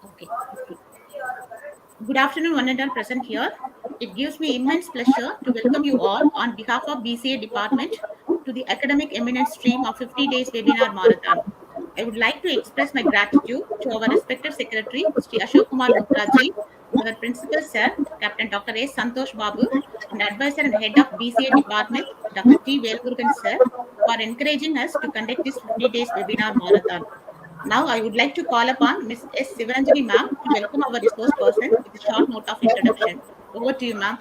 Okay. Good afternoon, one and all present here. It gives me immense pleasure to welcome you all on behalf of BCA department to the academic eminence stream of 50 days webinar marathon. I would like to express my gratitude to our respected secretary, Sri Ashok Kumar Luthraji, our principal sir, Captain Dr. A. Santosh Babu, and advisor and head of BCA department, Dr. T. Velmurugan sir, for encouraging us to conduct this 50 days webinar marathon. Now, I would like to call upon Ms. S. Sivaranjani ma'am to welcome our resource person with a short note of introduction. Over to you, ma'am.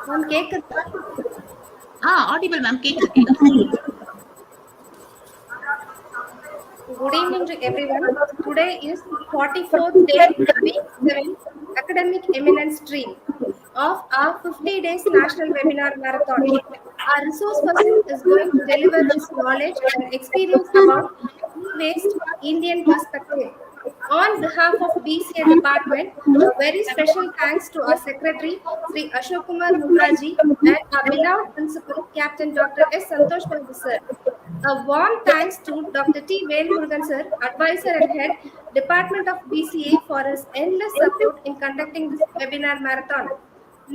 Ma'am கேக்குது. Audible, ma'am. கேக்குது. Good evening to everyone. Today is 44th day, week 7, academic eminence stream of our 50 days national webinar marathon. Our resource person is going to deliver his knowledge and experience about e-waste Indian perspective. On behalf of BCA department, a very special thanks to our secretary, Sri Ashok Kumar Luthraji, and our beloved principal, Captain Dr. S. Santosh Babu sir. A warm thanks to Dr. T. Velmurugan sir, advisor and head, Department of BCA, for his endless support in conducting this webinar marathon.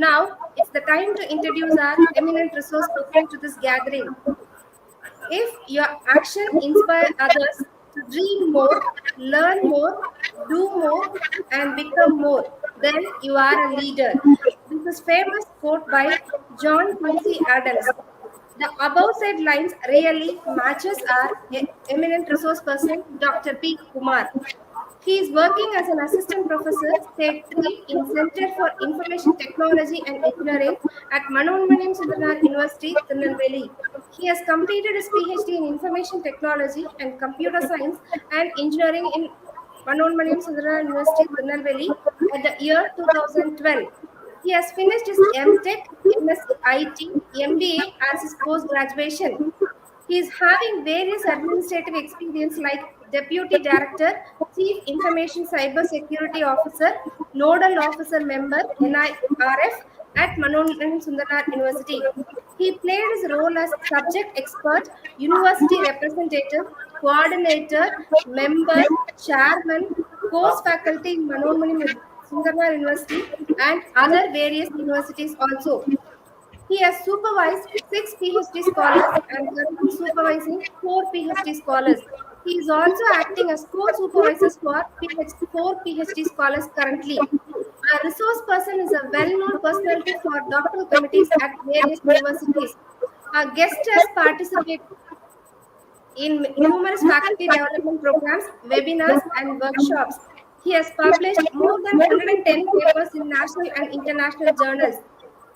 Now, it's the time to introduce our eminent resource person to this gathering. If your action inspire others to dream more, learn more, do more, and become more, then you are a leader. This is famous quote by John Quincy Adams. The above said lines really matches our eminent resource person, Dr. P. Kumar. He is working as an assistant professor, State 3 in Center for Information Technology and Engineering at Manonmaniam Sundarnath University, Tirunelveli. He has completed his PhD in Information Technology and Computer Science and Engineering in Manonmaniam Sundarnath University, Tirunelveli at the year 2012. He has finished his MTech, MSc IT, MBA as his post-graduation. He is having various administrative experience like Deputy Director, Chief Information Cyber Security Officer, Nodal Officer Member, NIRF at Manoran Sundarnath University. He played his role as subject expert, university representative, coordinator, member, chairman, course faculty in Manoran Sundarnath University and other various universities also. He has supervised 6 PhD scholars and currently supervising 4 PhD scholars. He is also acting as co-supervisor for 4 PhD scholars currently. Our resource person is a well-known personality for doctoral committees at various universities. Our guest has participated in numerous faculty development programs, webinars, and workshops. He has published more than 110 papers in national and international journals.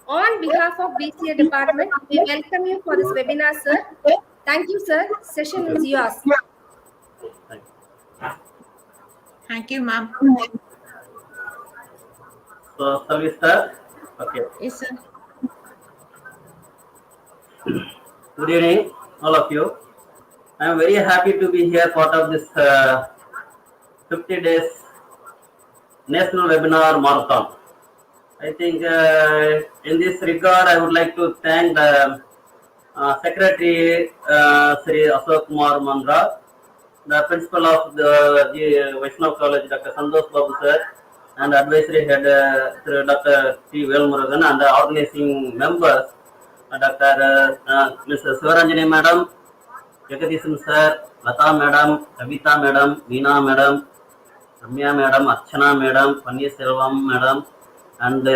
On behalf of BCA department, we welcome you for this webinar, sir. Thank you, sir. Session is yours. Thank you, ma'am. So, shall we start? Okay. Yes, sir. Good evening, all of you. I am very happy to be here, part of this 50 days national webinar marathon. I think in this regard, I would like to thank the Secretary Sri Ashok Kumar Mandra, the principal of the Vaishnav College, Dr. Santosh Babu sir, and advisory head Dr. T. Velmurugan, and the organizing members, Dr. Mrs. Sivaranjani madam, Jagadisham sir, Lata madam, Kavita madam, Veena madam, Ramya madam, Archana madam, Panni Selvam madam, and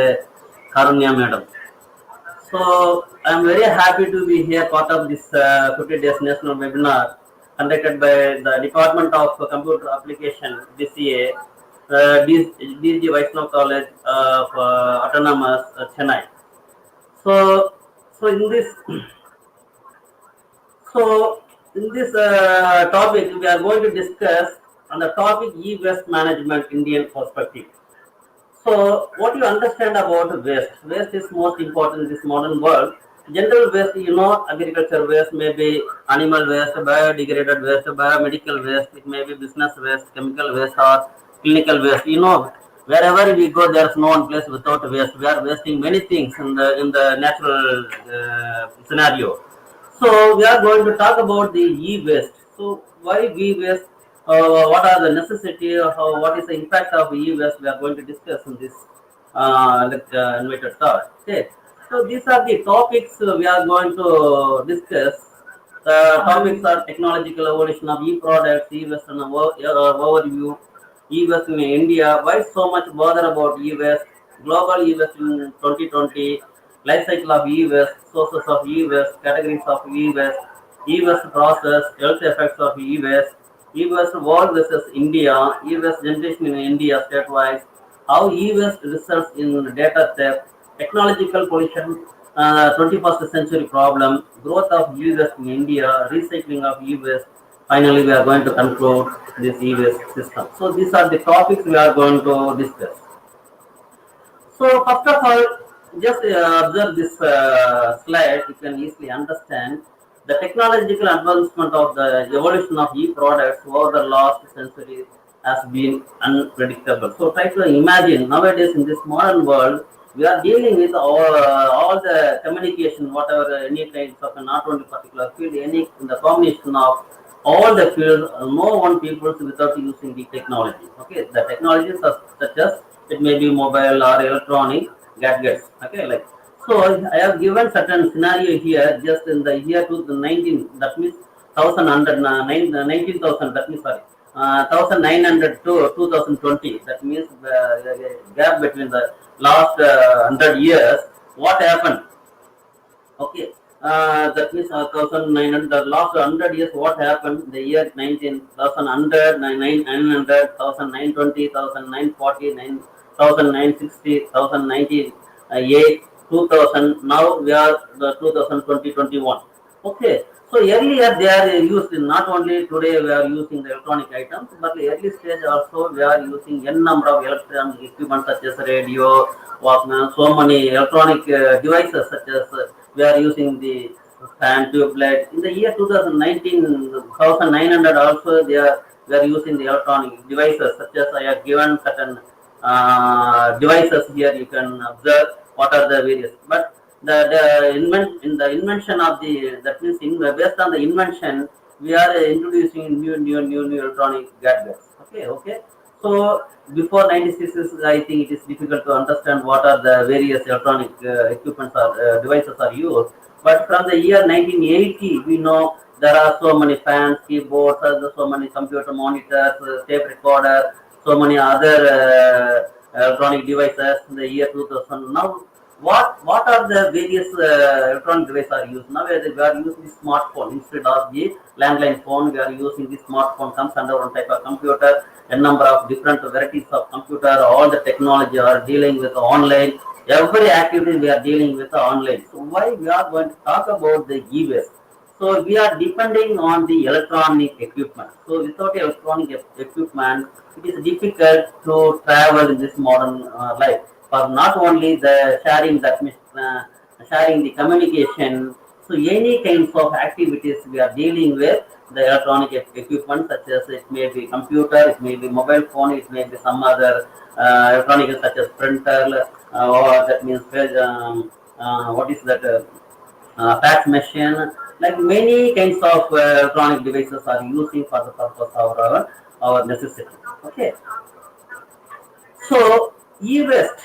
Karunya madam. So I am very happy to be here, part of this 50 days national webinar conducted by the Department of Computer Application, BCA, DG Vaishnav College of Autonomous, Chennai. So in this topic, we are going to discuss on the topic e-waste management Indian perspective. So, what you understand about waste? Waste is most important in this modern world. General waste, agriculture waste, maybe animal waste, biodegraded waste, biomedical waste, it may be business waste, chemical waste, or clinical waste. Wherever we go, there's no one place without waste. We are wasting many things in the natural scenario. So we are going to talk about the e-waste. So why e-waste? What are the necessity? What is the impact of e-waste? We are going to discuss in this invited talk. Okay. So these are the topics we are going to discuss. The topics are technological evolution of e-products, e-waste and overview, e-waste in India. Why so much bother about e-waste? Global e-waste in 2020, life cycle of e-waste, sources of e-waste, categories of e-waste, e-waste process, health effects of e-waste, e-waste world versus India, e-waste generation in India statewide, how e-waste results in data theft, technological pollution, 21st century problem, growth of e-waste in India, recycling of e-waste. Finally, we are going to conclude this e-waste system. So these are the topics we are going to discuss. So first of all, just observe this slide. You can easily understand the technological advancement of the evolution of e-products over the last century has been unpredictable. So try to imagine nowadays in this modern world, we are dealing with all the communication, whatever any kinds of not only particular field, any in the combination of all the fields, no one people without using the technology. Okay, the technologies are such as it may be mobile or electronic gadgets. Okay, like so I have given certain scenario here just in the year 2019. That means 19,000. That means sorry. 1900 to 2020. That means the gap between the last 100 years. What happened? Okay, that means 1900. The last 100 years, what happened? The year 19,100, 900, 1920, 1940, 1960, 1998, 2000. Now we are the 2020-21. Okay, so earlier they are used in not only today we are using the electronic items, but the early stage also we are using n number of electronic equipment such as radio, Walkman, so many electronic devices such as we are using the fan, tube light. In the year 2019, 1900 also they are using the electronic devices such as I have given certain devices here. You can observe what are the various. But in the invention of the that means based on the invention, we are introducing new electronic gadgets. Okay. So before 96, I think it is difficult to understand what are the various electronic equipments or devices are used. But from the year 1980, we know there are so many fans, keyboards, so many computer monitors, tape recorder, so many other electronic devices in the year 2000. Now, what are the various electronic devices are used? Now we are using the smartphone instead of the landline phone. We are using the smartphone, comes under one type of computer. A number of different varieties of computer. All the technology are dealing with online. Every activity we are dealing with online. So why we are going to talk about the e-waste? So we are depending on the electronic equipment. So without electronic equipment, it is difficult to travel in this modern life. For not only the sharing, that means sharing the communication. So any kinds of activities we are dealing with the electronic equipment, such as it may be computer, it may be mobile phone, it may be some other electronic such as printer, or that means what is that? Fax machine, like many kinds of electronic devices are using for the purpose of our necessity. Okay, so e-waste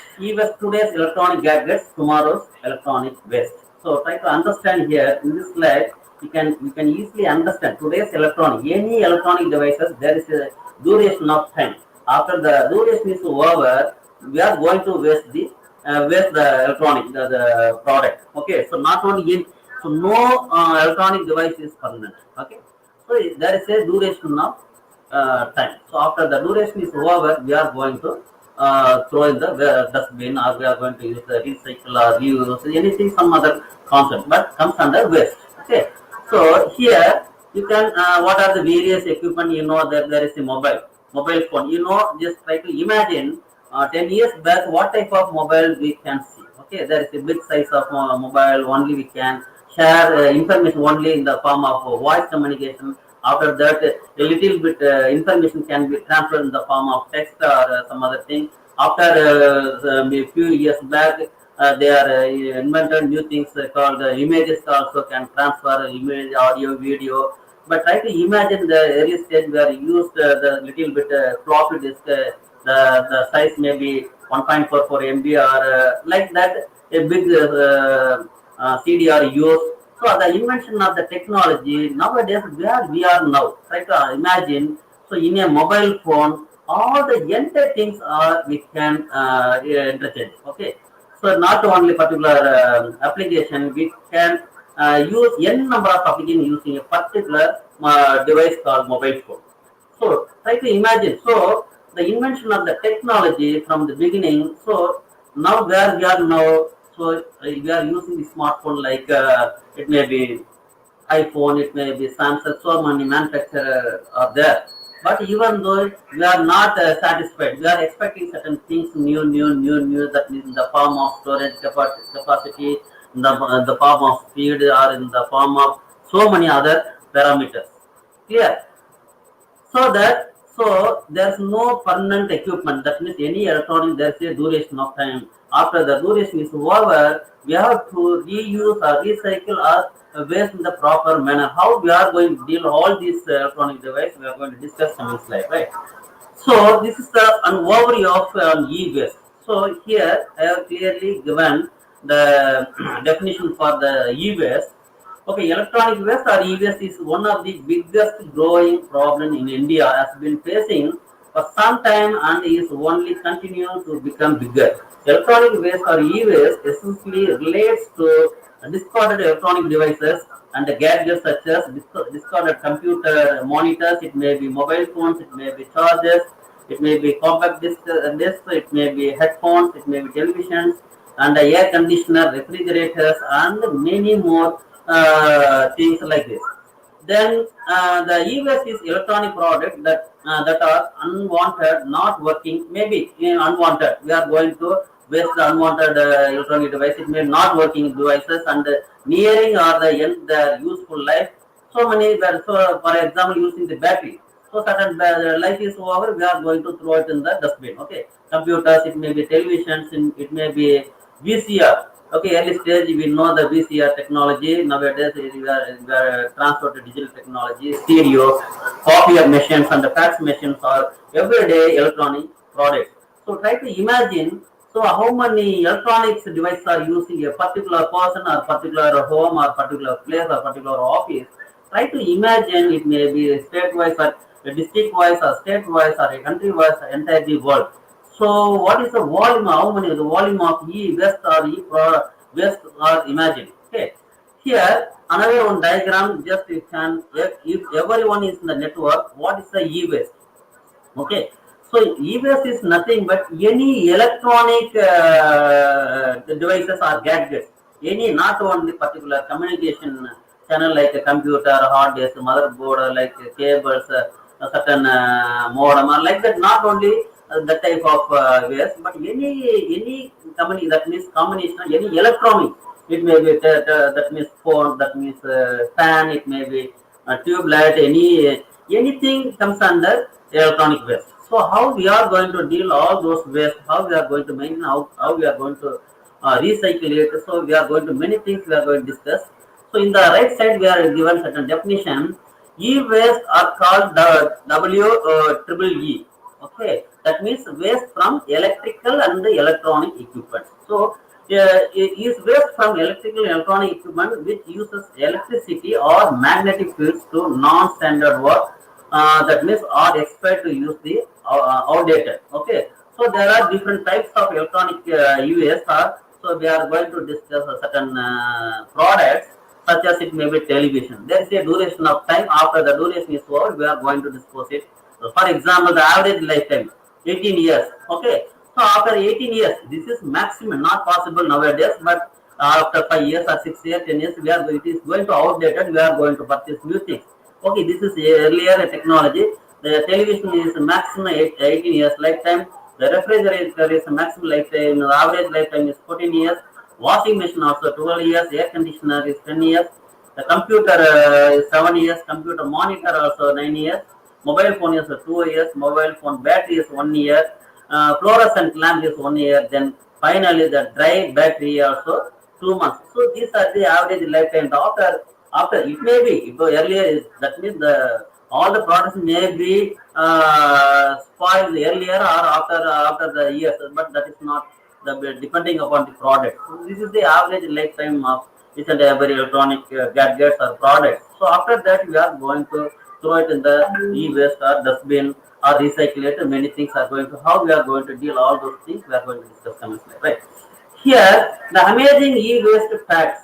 today's electronic gadgets, tomorrow's electronic waste. So try to understand here in this slide. You can easily understand today's any electronic devices. There is a duration of time. After the duration is over, we are going to waste the electronic the product. Okay, so not only in so no electronic device is permanent. Okay, so there is a duration of time. So after the duration is over, we are going to throw in the dustbin, or we are going to use the recycle or reuse anything, some other concept, but comes under waste. Okay, so here you can what are the various equipment? You know that there is a mobile phone. Just try to imagine 10 years back what type of mobile we can see. Okay, there is a big size of mobile. Only we can share information only in the form of voice communication. After that, a little bit information can be transferred in the form of text or some other thing. After a few years back, they are invented new things called images also can transfer image, audio, video. But try to imagine the early stage where you used the little bit floppy disk, the size may be 1.44 MB or like that, a big CD are used. So the invention of the technology nowadays where we are now, try to imagine. So in a mobile phone, all the entire things are we can interchange. Okay, so not only particular application, we can use n number of applications using a particular device called mobile phone. So try to imagine. So the invention of the technology from the beginning. So now where we are now, so we are using the smartphone like it may be iPhone, it may be Samsung. So many manufacturers are there. But even though we are not satisfied, we are expecting certain things new. That means in the form of storage capacity, in the form of speed, or in the form of so many other parameters. Clear? So there's no permanent equipment. That means any electronic there's a duration of time. After the duration is over, we have to reuse or recycle or waste in the proper manner. How we are going to deal all these electronic devices, we are going to discuss in this slide, right? So this is an overview of e-waste. So here I have clearly given the definition for the e-waste. Okay, electronic waste or e-waste is one of the biggest growing problem in India, has been facing for some time and is only continuing to become bigger. Electronic waste or e-waste essentially relates to discarded electronic devices and gadgets such as discarded computer monitors, it may be mobile phones, it may be chargers, it may be compact discs, it may be headphones, it may be televisions, and air conditioner, refrigerators, and many more things like this. Then the e-waste is electronic product that are unwanted, not working, maybe unwanted. We are going to waste the unwanted electronic device. It may not working devices and nearing or the end their useful life. So many were, so for example using the battery. So certain life is over, we are going to throw it in the dustbin. Okay, computers, it may be televisions, it may be VCR. Okay, early stage we know the VCR technology. Nowadays we are transferred to digital technology, stereo, copier machines and the fax machines are everyday electronic products. So try to imagine. So how many electronics devices are using a particular person or particular home or particular place or particular office. Try to imagine it may be state-wise or district wise or state-wise or a country-wise or entire the world. So what is the volume? How many the volume of e-waste or e-waste are imagined? Okay. Here another one diagram. Just you can if everyone is in the network, what is the e-waste? Okay. So e-waste is nothing but any electronic devices or gadgets. Any not only particular communication channel like a computer, hard disk, motherboard, like cables, a certain modem, or like that. Not only that type of waste, but any company that means combination of any electronic. It may be that means phone, that means fan. It may be tube light. Anything comes under electronic waste. So how we are going to deal all those waste? How we are going to maintain? How we are going to recycle it? So we are going to many things we are going to discuss. So in the right side, we are given certain definition. E-waste are called the triple E. Okay, that means waste from electrical and the electronic equipment. So is waste from electrical and electronic equipment which uses electricity or magnetic fields to non-standard work. That means are expected to use the outdated. Okay, so there are different types of electronic e-waste. So we are going to discuss certain products such as it may be television. There is a duration of time. After the duration is over, we are going to dispose it. So for example, the average lifetime 18 years. Okay. So after 18 years, this is maximum, not possible nowadays, but after 5 years or 6 years, 10 years, it is going to outdated. We are going to purchase new things. Okay, this is earlier technology. The television is maximum 18 years lifetime. The refrigerator is maximum lifetime. The average lifetime is 14 years. Washing machine also 12 years, air conditioner is 10 years, the computer is 7 years, computer monitor also 9 years, mobile phone is 2 years, mobile phone battery is 1 year, fluorescent lamp is 1 year, then finally the dry battery also 2 months. So these are the average lifetime. After it may be, if earlier is, that means the all the products may be spoiled earlier or after the years, but that is not the depending upon the product. So this is the average lifetime of each and every electronic gadgets or products. So after that, we are going to throw it in the e-waste or dustbin or recycle it. Many things are going to, how we are going to deal all those things we are going to discuss comments, right? Here, the amazing e-waste facts.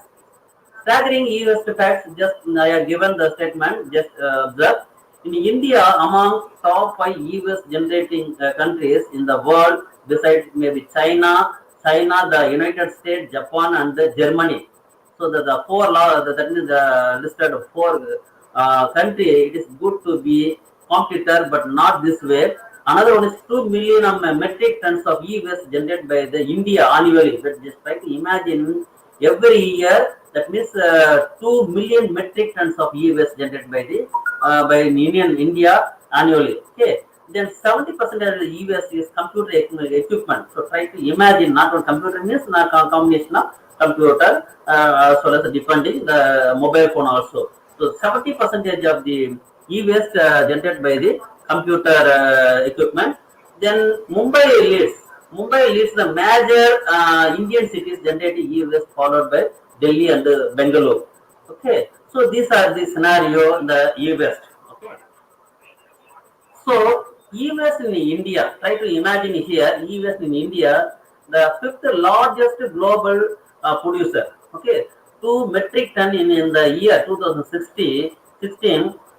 Staggering e-waste facts, just I have given the statement, just observe. In India, among top 5 e-waste generating countries in the world, besides maybe China, the United States, Japan, and the Germany. So the four law, that means the listed four country, it is good to be competitor, but not this way. Another one is 2 million metric tons of e-waste generated by the India annually. But just try to imagine every year, that means 2 million metric tons of e-waste generated by the by India annually. Okay. Then 70% of the e-waste is computer equipment. So try to imagine, not on computer means not combination of computer as well as depending the mobile phone also. So 70% of the e-waste generated by the computer equipment. Then Mumbai leads the major Indian cities generating e-waste, followed by Delhi and Bangalore. Okay, so these are the scenario in the e-waste. Okay, so e-waste in India. Try to imagine here e-waste in India, the fifth largest global producer. Okay, 2 metric ton in the year 2016,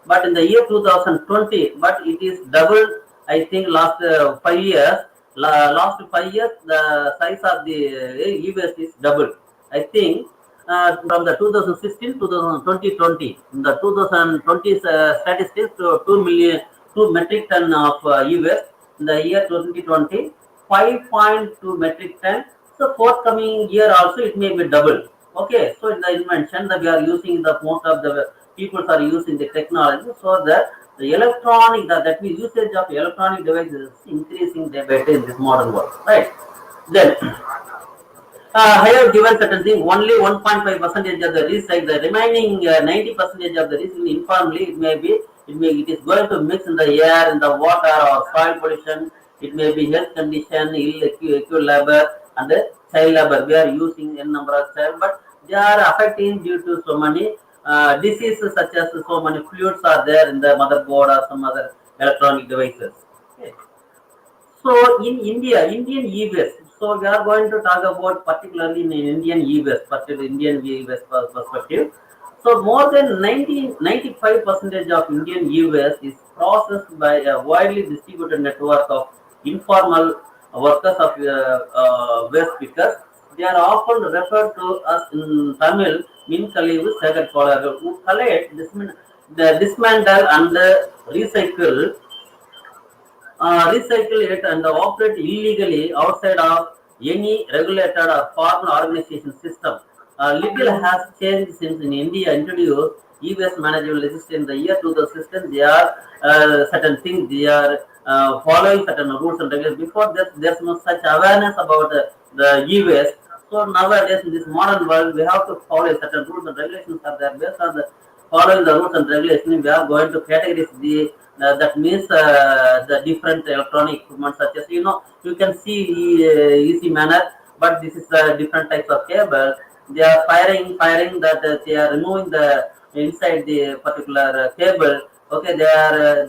but in the year 2020, but it is double. I think last 5 years. Last 5 years, the size of the e-waste is double. I think from the 2016 to 2020, in the 2020 statistics, to 2 metric ton of e-waste. In the year 2020, 5.2 metric ton. So forthcoming year also it may be double. Okay, so in the invention that we are using, the most of the people are using the technology, so that the electronic, that means usage of electronic devices is increasing day by day in this modern world, right? Then I have given certain thing, only 1.5 percentage of the risk, like the remaining 90 percentage of the risk informally, it is going to mix in the air, in the water, or soil pollution. It may be health condition, illegal labor, and child labor. We are using a number of child, but they are affecting due to so many diseases, such as so many fluids are there in the motherboard or some other electronic devices. Okay. So in India, Indian e-waste. So we are going to talk about particularly in Indian e-waste, particularly Indian e-waste perspective. So more than 95% of Indian e-waste is processed by a widely distributed network of informal workers of waste pickers. They are often referred to as in Tamil Minkalivu Segarkolargal, who collect, dismantle and recycle it and operate illegally outside of any regulated or formal organization system. Little has changed since in India introduced e-waste management legislation in the year 2016. They are certain things, they are following certain rules and regulations. Before that, there's no such awareness about the e-waste. So nowadays in this modern world, we have to follow certain rules and regulations are there. Based on the following the rules and regulations, we are going to categorize the that means the different electronic equipment, such as you can see easy manner, but this is different types of cable. They are firing that they are removing the inside the particular cable. Okay, they are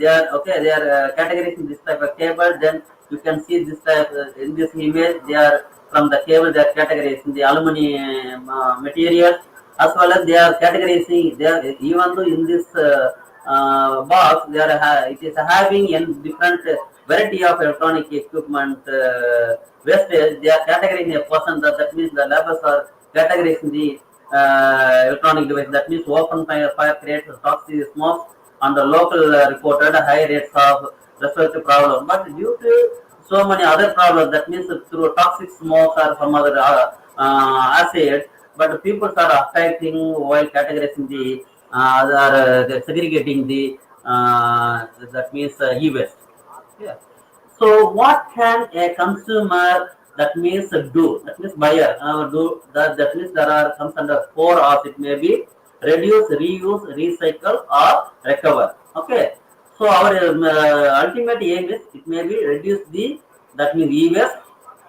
categorizing this type of cable. Then you can see this type in this image. They are from the cable. They are categorizing the aluminum materials, as well as they are categorizing. They are, even though in this box, it is having a different variety of electronic equipment wastage. They are categorizing a person, that means the labors are categorizing the electronic device. That means open fire creates toxic smoke, and the local reported high rates of respiratory problem. But due to so many other problems, that means through toxic smoke or some other acid, but people are affecting while categorizing the they're segregating the that means e-waste. Yeah. So what can a consumer that means do? That means buyer do that. That means there are comes under four R's. It may be reduce, reuse, recycle, or recover. Okay. So our ultimate aim is it may be reduce the that means e-waste.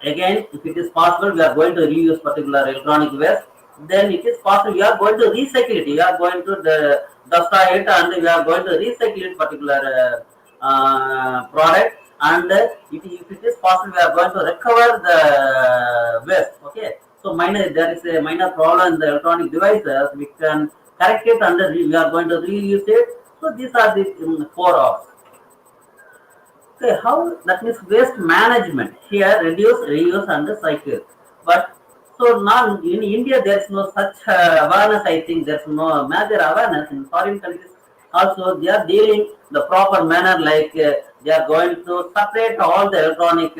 Again, if it is possible, we are going to reuse particular electronic waste. Then it is possible we are going to recycle it. We are going to destroy it and we are going to recycle it particular product. And if it is possible, we are going to recover the waste. Okay. So minor there is a minor problem in the electronic devices. We can correct it and we are going to reuse it. So these are the four R's. Okay, how that means waste management here reduce, reuse, and cycle. But so now in India there is no such awareness. I think there is no major awareness in foreign countries. Also, they are dealing the proper manner like they are going to separate all the electronic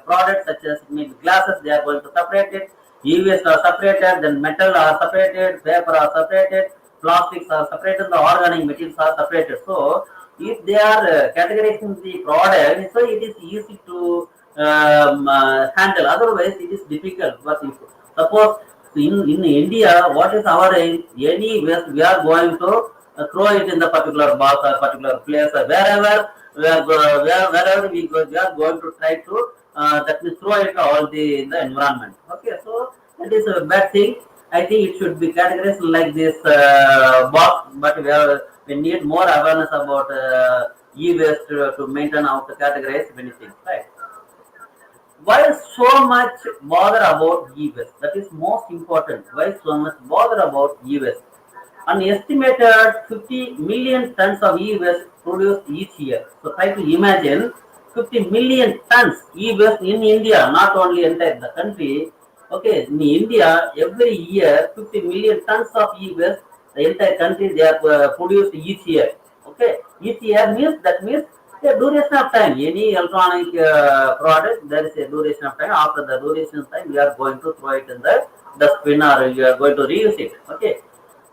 products such as maybe glasses. They are going to separate it. E-waste are separated, then metal are separated, paper are separated, plastics are separated, the organic materials are separated. So if they are categorizing the product, so it is easy to handle. Otherwise, it is difficult. But if suppose in India, what is our aim? Any waste we are going to throw it in the particular box or particular place or wherever wherever we go, we are going to try to that means throw it all in the environment. Okay, so that is a bad thing. I think it should be categorized like this box, but we need more awareness about e-waste to maintain how to categorize many things, right? Why so much bother about e-waste? That is most important. Why so much bother about e-waste? An estimated 50 million tons of e-waste produced each year. So try to imagine 50 million tons e-waste in India, not only entire the country. Okay, in India, every year 50 million tons of e-waste, the entire country they are produced each year. Okay, each year means that means the duration of time. Any electronic product, there is a duration of time. After the duration of time, we are going to throw it in the dustbin or you are going to reuse it. Okay.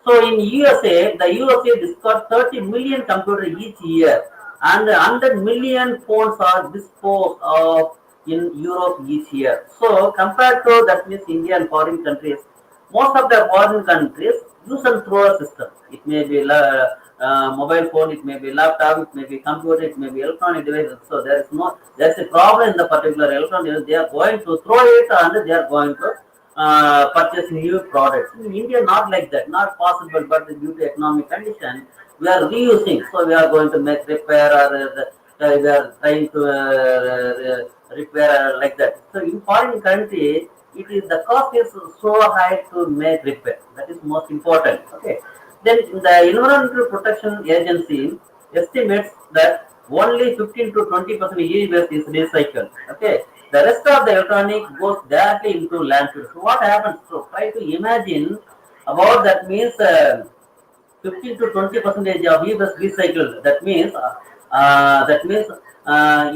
So in USA, the USA discards 30 million computers each year, and 100 million phones are disposed of in Europe each year. So compared to that means India and foreign countries, most of the foreign countries use and throw system. It may be mobile phone, it may be laptop, it may be computer, it may be electronic devices. So there's a problem in the particular electronic device. They are going to throw it and they are going to purchase new products. In India, not like that, not possible. But due to economic condition, we are reusing. So we are going to make repair or we are trying to repair like that. So in foreign country, it is the cost is so high to make repair. That is most important. Okay. Then the Environmental Protection Agency estimates that only 15 to 20% e-waste is recycled. Okay, the rest of the electronic goes directly into landfill. So what happens? So try to imagine about that means 15 to 20 percentage of e-waste recycled. That means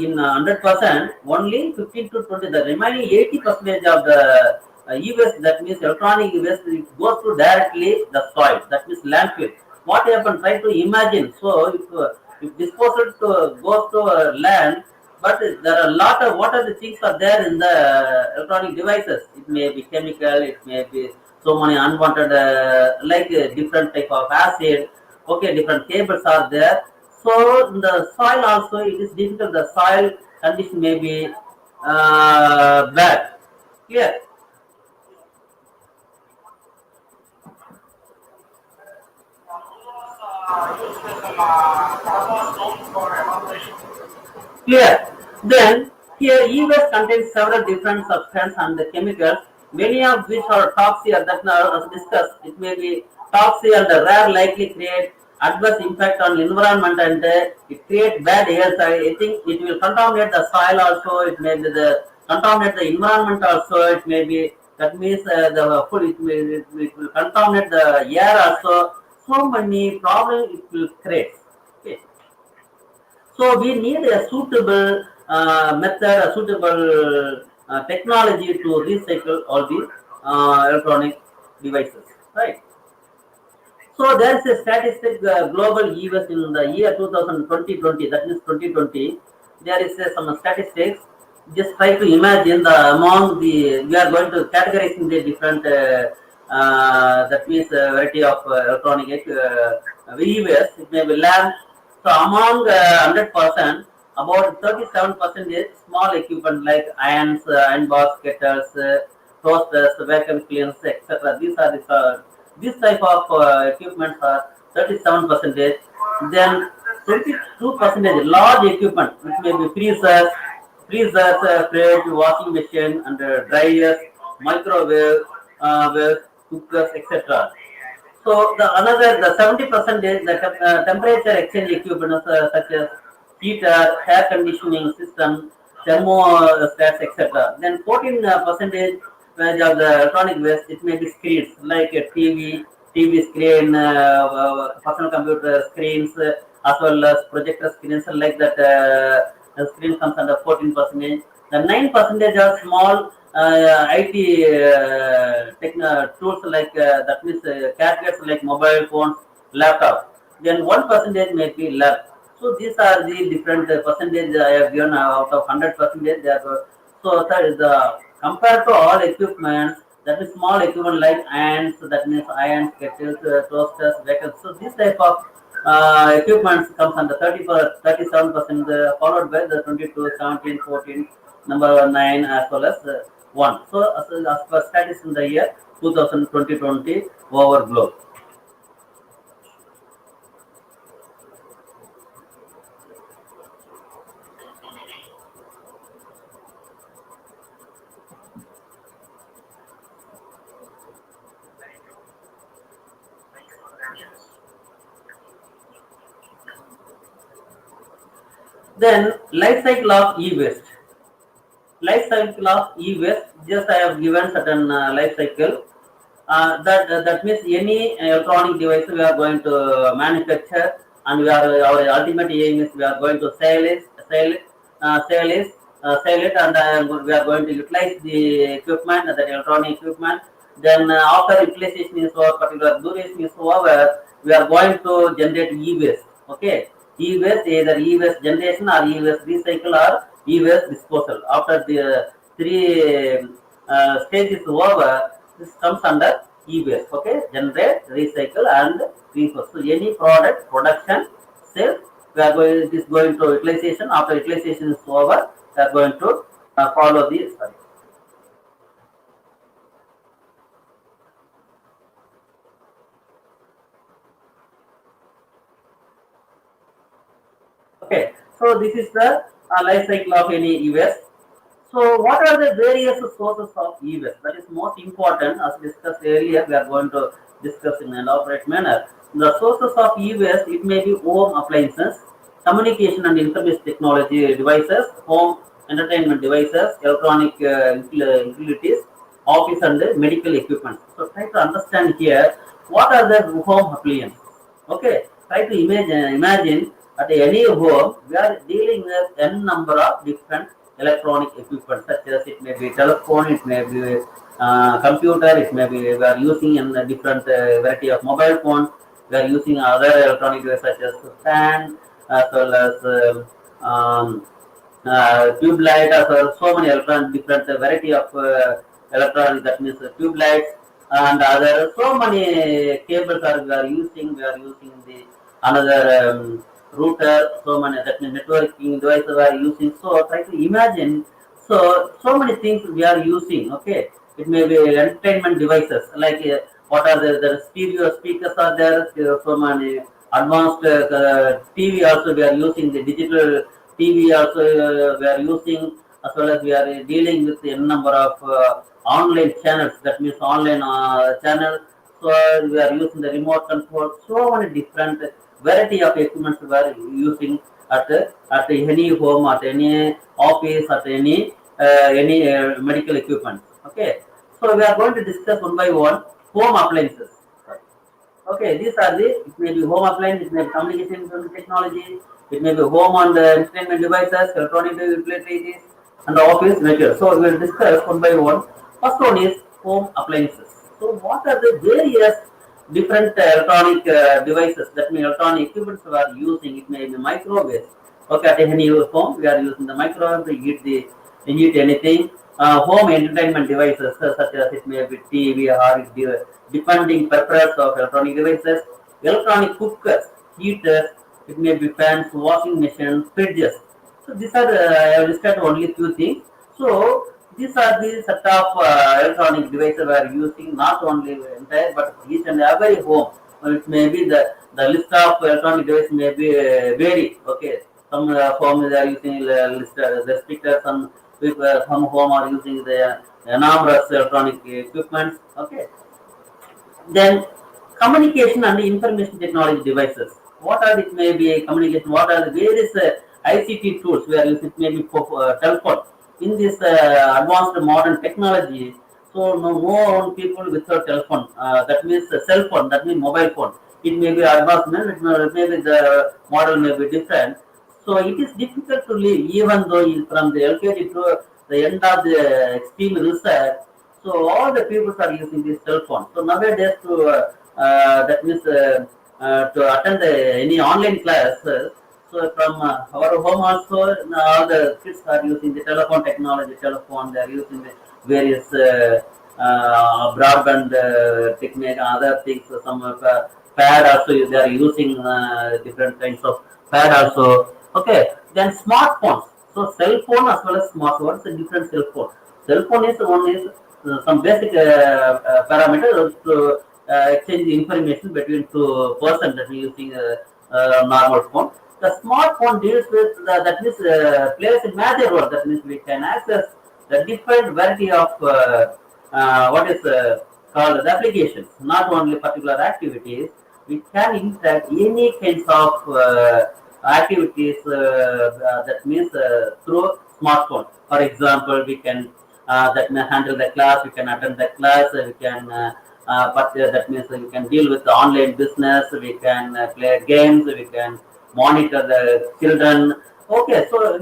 in 100%, only 15 to 20. The remaining 80 percentage of the e-waste, that means electronic waste, it goes to directly the soil. That means landfill. What happens? Try to imagine. So if disposal to goes to land, but there are a lot of what are the things are there in the electronic devices. It may be chemical. It may be so many unwanted like different type of acid. Okay, different cables are there. So in the soil also it is difficult. The soil condition may be bad. Clear? Clear. Then here e-waste contains several different substances and chemicals, many of which are toxic that are as discussed. It may be toxic and rare likely create adverse impact on environment and it create bad air. I think it will contaminate the soil also. It may be the contaminate the environment also. It may be that means the food it will contaminate the air also. So many problems it will create. Okay. So we need a suitable method, a suitable technology to recycle all these electronic devices, right? So there is a statistic global events in the year 2020, that means 2020. There is some statistics. Just try to imagine the among the we are going to categorize in the different that means variety of electronic events. It may be lamp. So among 100%, about 37% is small equipment like irons, iron bars, kettles, toasters, vacuum cleaners, etc. These are the this type of equipment are 37 percentage. Then 22 percentage large equipment, which may be freezers, fridge, washing machine, and dryers, microwave, waves, cookers, etc. So the 70% is the temperature exchange equipment such as heater, air conditioning system, thermostats, etc. Then 14 percentage of the electronic waste, it may be screens like a TV screen, personal computer screens, as well as projector screens like that. The screen comes under 14%. The 9% are small IT tools like that means gadgets like mobile phones, laptop. Then 1% may be lab. So these are the different percentage I have given out of 100%. So that is the compared to all equipment, that is small equipment like irons, that means irons, kettles, toasters, vehicles. So this type of equipment comes under 37%, followed by the 22, 17, 14, number 9 as well as 1. So as per status in the year 2020 over globe. Then life cycle of e-waste. Life cycle of e-waste, just I have given certain life cycle. That means any electronic device we are going to manufacture, and we are our ultimate aim is we are going to sell it, sell it, and we are going to utilize the equipment, the electronic equipment. Then after utilization is over, particular duration is over, we are going to generate e-waste. Okay, e-waste, either e-waste generation or e-waste recycle or e-waste disposal. After the three stage is over, this comes under e-waste. Okay, generate, recycle, and reuse. So any product production, sale, we are going. It is going to utilization. After utilization is over, we are going to follow this. Okay, so this is the life cycle of any e-waste. So what are the various sources of e-waste? That is most important. As discussed earlier, we are going to discuss in an elaborate manner. The sources of e-waste, it may be home appliances, communication and information technology devices, home entertainment devices, electronic utilities, office and medical equipment. So try to understand here what are the home appliances. Okay, try to imagine at any home we are dealing with n number of different electronic equipment, such as it may be telephone, it may be computer, it may be we are using in a different variety of mobile phones. We are using other electronic devices such as fan, as well as tube light, as well as so many electronic different variety of electronic, that means tube lights and other so many cables are we are using. We are using the another router, so many that means networking devices are using. So try to imagine. So many things we are using. Okay, it may be entertainment devices like what are the stereo speakers are there. So many advanced TV also we are using, the digital TV also we are using, as well as we are dealing with a number of online channels, that means online channels. So we are using the remote control. So many different variety of equipment we are using at any home, at any office, at any medical equipment. Okay, so we are going to discuss one by one home appliances. Okay, these are the, it may be home appliance, it may be communication technology, it may be home and entertainment devices, electronic utilities, and office materials. So we will discuss one by one. First one is home appliances. So what are the various different electronic devices, that means electronic equipments we are using? It may be microwaves. Okay, at any home we are using the microwave to heat anything. Home entertainment devices such as it may be TV or depending purpose of electronic devices. Electronic cookers, heaters, it may be fans, washing machines, fridges. So these are I have listed only few things. So these are the set of electronic devices we are using, not only entire but each and every home. It may be the list of electronic devices may be vary. Okay, some homes are using list restricted, some home are using the numerous electronic equipments. Okay, then communication and information technology devices. What are it may be communication? What are the various ICT tools we are using? It may be for telephone. In this advanced modern technology, so no more people without telephone. That means cell phone. That means mobile phone. It may be advancement. It may be the model may be different. So it is difficult to live, even though from the LKG to the end of the extreme research. So all the people are using this cell phone. So nowadays, that means to attend any online classes. So from our home also, all the kids are using the telephone technology. Telephone, they are using the various broadband technique, other things. Some pad also they are using different kinds of pad also. Okay, then smartphones. So cell phone as well as smartphone. What's the different cell phone? Cell phone is one is some basic parameters to exchange information between two persons that are using a normal phone. The smartphone deals with that means plays a major role. That means we can access the different variety of what is called the applications, not only particular activities. We can interact any kinds of activities that means through smartphone. For example, we can that may handle the class, we can attend the class, we can but that means we can deal with the online business, we can play games, we can monitor the children. Okay, so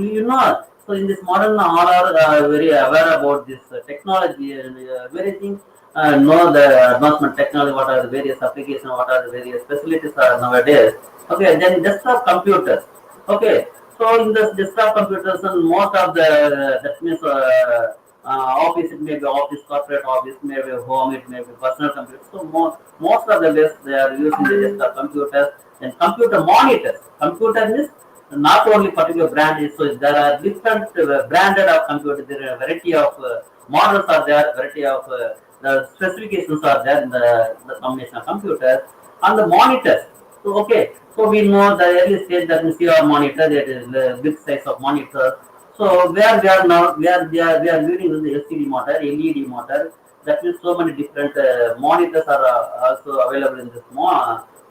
so in this modern, all are very aware about this technology and very thing. Know the advancement technology, what are the various applications, what are the various facilities are nowadays. Okay, then desktop computers. Okay, so in the desktop computers, and most of the that means office, it may be office, corporate office, may be home, it may be personal computer. So most of the days they are using the desktop computers and computer monitors. Computer is not only particular brand, so there are different branded of computers. There are a variety of models are there, variety of the specifications are there in the combination of computers and the monitors. So okay, so we know the early stage that we see our monitor, that is the big size of monitor. So where we are now, we are using the LCD motor, LED motor. That means so many different monitors are also available in this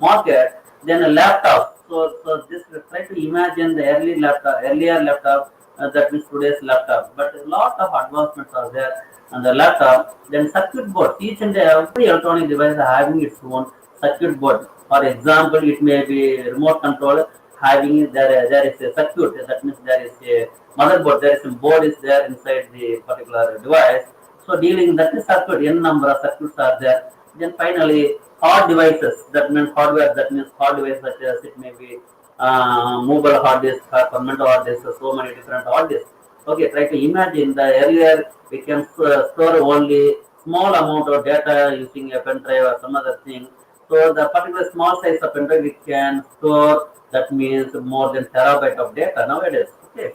market. Then a laptop. So just try to imagine the earlier laptop. That means today's laptop. But a lot of advancements are there on the laptop. Then circuit board. Each and every electronic device having its own circuit board. For example, it may be remote control having there is a circuit. That means there is a motherboard. There is a board is there inside the particular device. So dealing that is circuit, n number of circuits are there. Then finally, hard devices. That means hardware. That means hard devices such as it may be mobile hard disk, permanent hard disk. So many different hard disks. Okay, try to imagine the earlier we can store only small amount of data using a pen drive or some other thing. So the particular small size of pen drive we can store, that means more than terabyte of data nowadays. Okay.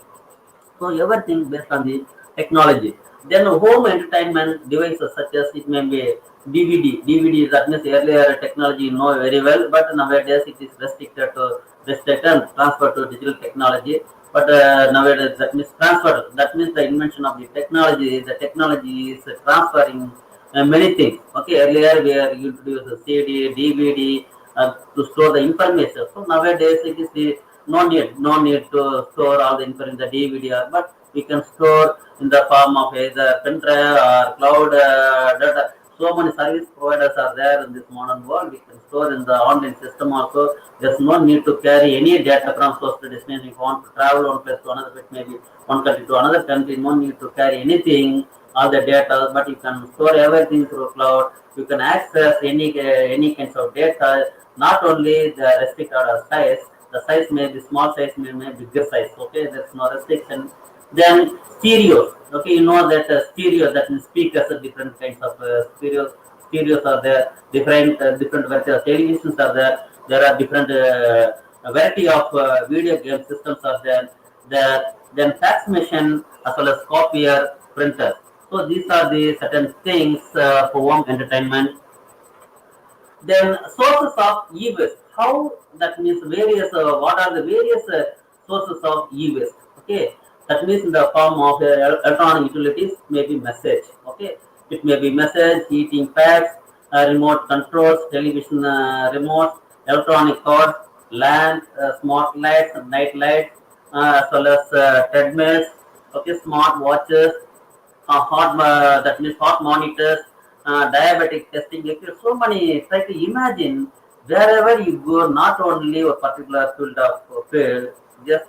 So everything based on the technology. Then home entertainment devices such as it may be DVD. DVD that means earlier technology you know very well, but nowadays it is restricted and transferred to digital technology. But nowadays that means transfer. That means the invention of the technology. The technology is transferring many things. Okay, earlier we are used to use a CD, DVD to store the information. So nowadays it is the no need to store all the information in the DVD, but we can store in the form of either pen drive or cloud data. So many service providers are there in this modern world. We can store in the online system also. There's no need to carry any data from source to destination. If you want to travel one place to another place, maybe one country to another country, no need to carry anything. all the data, but you can store everything through cloud. You can access any kinds of data, not only the restricted size. The size may be small size, may be bigger size. Okay, there's no restriction. Then stereo. Okay, you know that stereo, that means speakers are different kinds of stereos are there. Different variety of televisions are there. There are different variety of video game systems are there. Then fax machine as well as copier, printer. So these are the certain things for home entertainment. Then sources of e-waste. How, that means various, what are the various sources of e-waste? Okay, that means in the form of electronic utilities, maybe message. Okay, it may be message, heating pads, remote controls, television remotes, electronic cards, lamps, smart lights, night lights, as well as treadmills. Okay, smart watches, that means hot monitors, diabetic testing. If you so many, try to imagine wherever you go, not only a particular field, just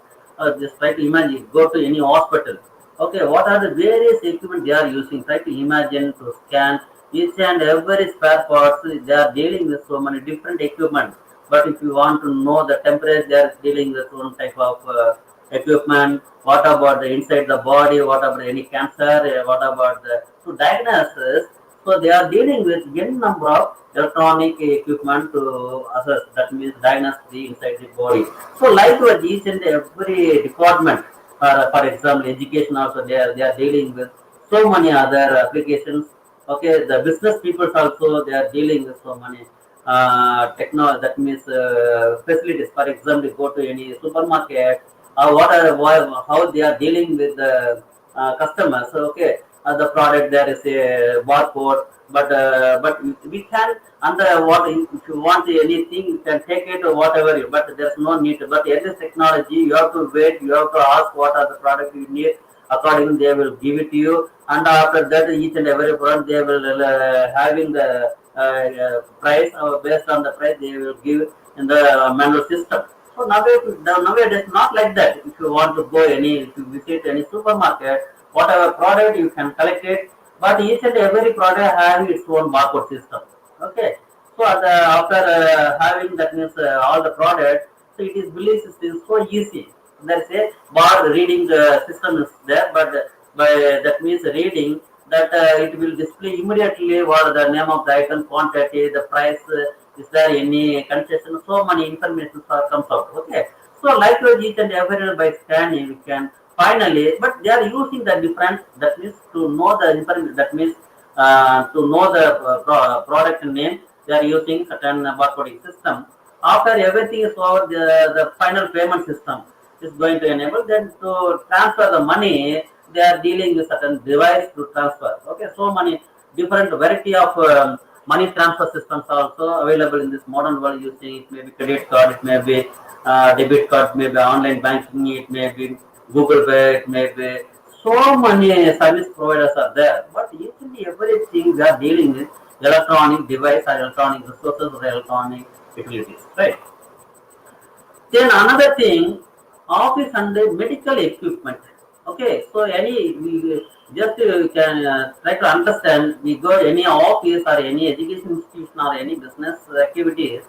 try to imagine. Go to any hospital. Okay, what are the various equipment they are using? Try to imagine to scan each and every spare parts. They are dealing with so many different equipment. But if you want to know the temperature, they are dealing with one type of equipment. What about the inside the body? What about any cancer? What about the to diagnosis? So they are dealing with n number of electronic equipment to assess. That means diagnose the inside the body. So likewise, each and every department, for example, education also they are dealing with so many other applications. Okay, the business people also they are dealing with so many technology, that means facilities. For example, go to any supermarket, how they are dealing with the customers. So, okay, the product there is a barcode, but we can under what if you want anything you can take it or whatever. But there's no need. But in this technology, you have to wait. You have to ask what are the product you need. Accordingly, they will give it to you, and after that, each and every product they will having the price, based on the price they will give in the manual system. So nowadays not like that. If you want to go if you visit any supermarket, whatever product you can collect it, but each and every product have its own barcode system. Okay, so after having that means all the product, so it is billing system so easy. There is a bar reading system is there, but by that means reading that it will display immediately what the name of the item, quantity, the price, is there any concession, so many information comes out. Okay, so likewise each and every by scanning we can finally, but they are using the different, that means to know the information, that means to know the product name, they are using certain barcoding system. After everything is over, the final payment system is going to enable them to transfer the money. They are dealing with certain device to transfer. Okay, so many different variety of money transfer systems are also available in this modern world. Using it may be credit card, it may be debit card, may be online banking, it may be Google Pay, it may be so many service providers are there. But each and everything we are dealing with electronic device or electronic resources or electronic utilities, right? Then another thing, office and the medical equipment. Okay, so we just can try to understand. We go any office or any education institution or any business activities.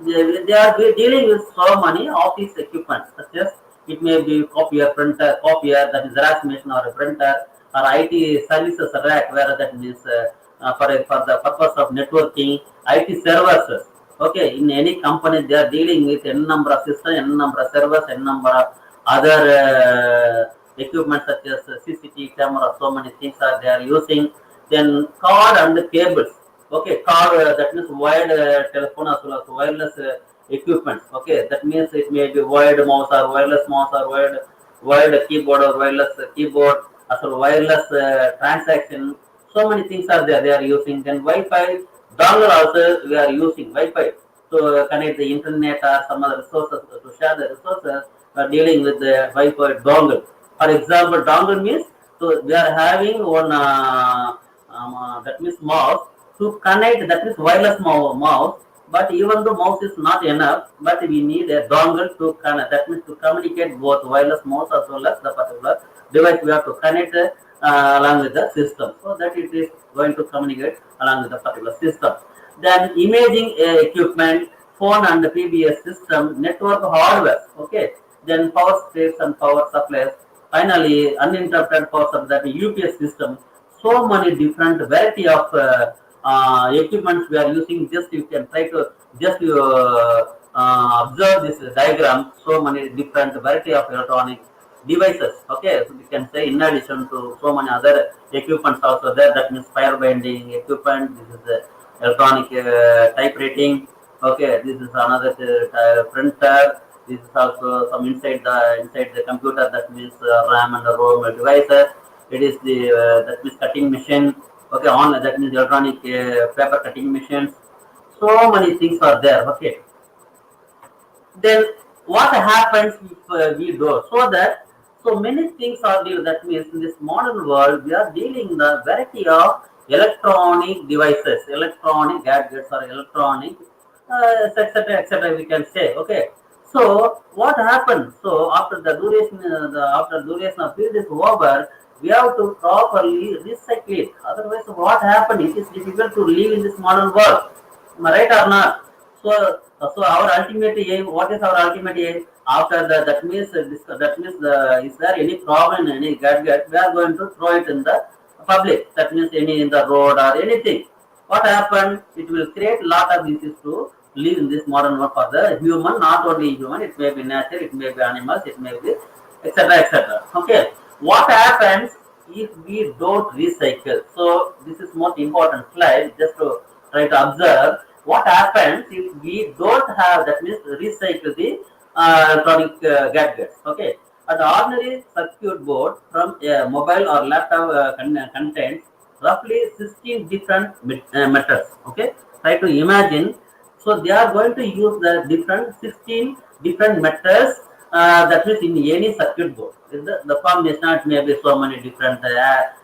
They are dealing with so many office equipment, such as it may be copier, that is Xerox machine or a printer, or IT services rack, where that means for the purpose of networking, IT servers. Okay, in any company they are dealing with n number of systems, n number of servers, n number of other equipment such as CCTV camera. So many things are they are using. Then cord and the cables. Okay, cord, that means wired telephone as well as wireless equipment. Okay, that means it may be wired mouse or wireless mouse or wired keyboard or wireless keyboard as well wireless transaction. So many things are there. They are using. Then Wi-Fi dongle also we are using Wi-Fi to connect the internet or some other resources to share the resources. We are dealing with the Wi-Fi dongle. For example, dongle means so we are having one that means mouse to connect, that means wireless mouse. But even though mouse is not enough, but we need a dongle to connect. That means to communicate both wireless mouse as well as the particular device. We have to connect along with the system, so that it is going to communicate along with the particular system. Then imaging equipment, phone and PBS system, network hardware. Okay. Then power strips and power supplies. Finally, uninterrupted power supply, that UPS system. So many different variety of equipments we are using. Just you can try to just observe this diagram. So many different variety of electronic devices. Okay, so we can say in addition to so many other equipments also there. That means fire binding equipment. This is the electronic typewriting. Okay, this is another printer. This is also some inside the computer. That means RAM and ROM devices. It is the that means cutting machine. Okay, on that means electronic paper cutting machines. So many things are there. Okay, then what happens if we do so that so many things are there. That means in this modern world we are dealing the variety of electronic devices, electronic gadgets or electronic etc etc we can say. Okay, so what happens, so after the duration after duration of period is over, we have to properly recycle it. Otherwise what happens, it is difficult to live in this modern world. Am I right or not? So our ultimate aim, what is our ultimate aim? After the that means that means is there any problem in any gadget? We are going to throw it in the public. That means any in the road or anything. What happened? It will create a lot of issues to live in this modern world for the human, not only human. It may be nature, it may be animals, it may be etc etc. Okay. What happens if we don't recycle? So this is most important slide. Just to try to observe what happens if we don't have, that means recycle the electronic gadgets. Okay, an ordinary circuit board from a mobile or laptop contains roughly 16 different metals. Okay, try to imagine. So they are going to use the different 16 different metals, that means in any circuit board. The combination, it may be so many different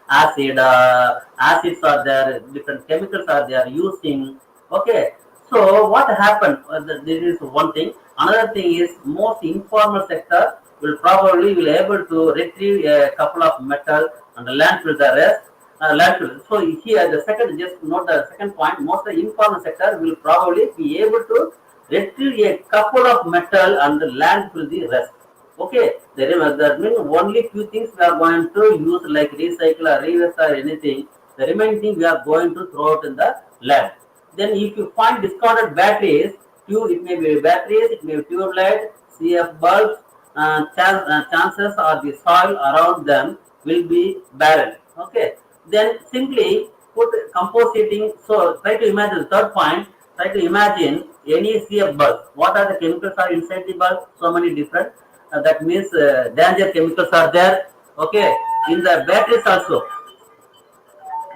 acids are there, different chemicals are there using. Okay, so what happened? This is one thing. Another thing is most informal sector will probably will able to retrieve a couple of metal and landfill the rest. Landfill. So here the second, just note the second point. Most of the informal sector will probably be able to retrieve a couple of metal and landfill the rest. Okay, that means only few things we are going to use like recycle or reuse or anything. The remaining thing we are going to throw it in the land. Then if you find discarded batteries, it may be batteries, it may be tube light, CF bulbs, chances are the soil around them will be barren. Okay. Then simply put compositing. So try to imagine the third point. Try to imagine any CF bulb. What are the chemicals are inside the bulb? So many different. That means danger chemicals are there. Okay. In the batteries also.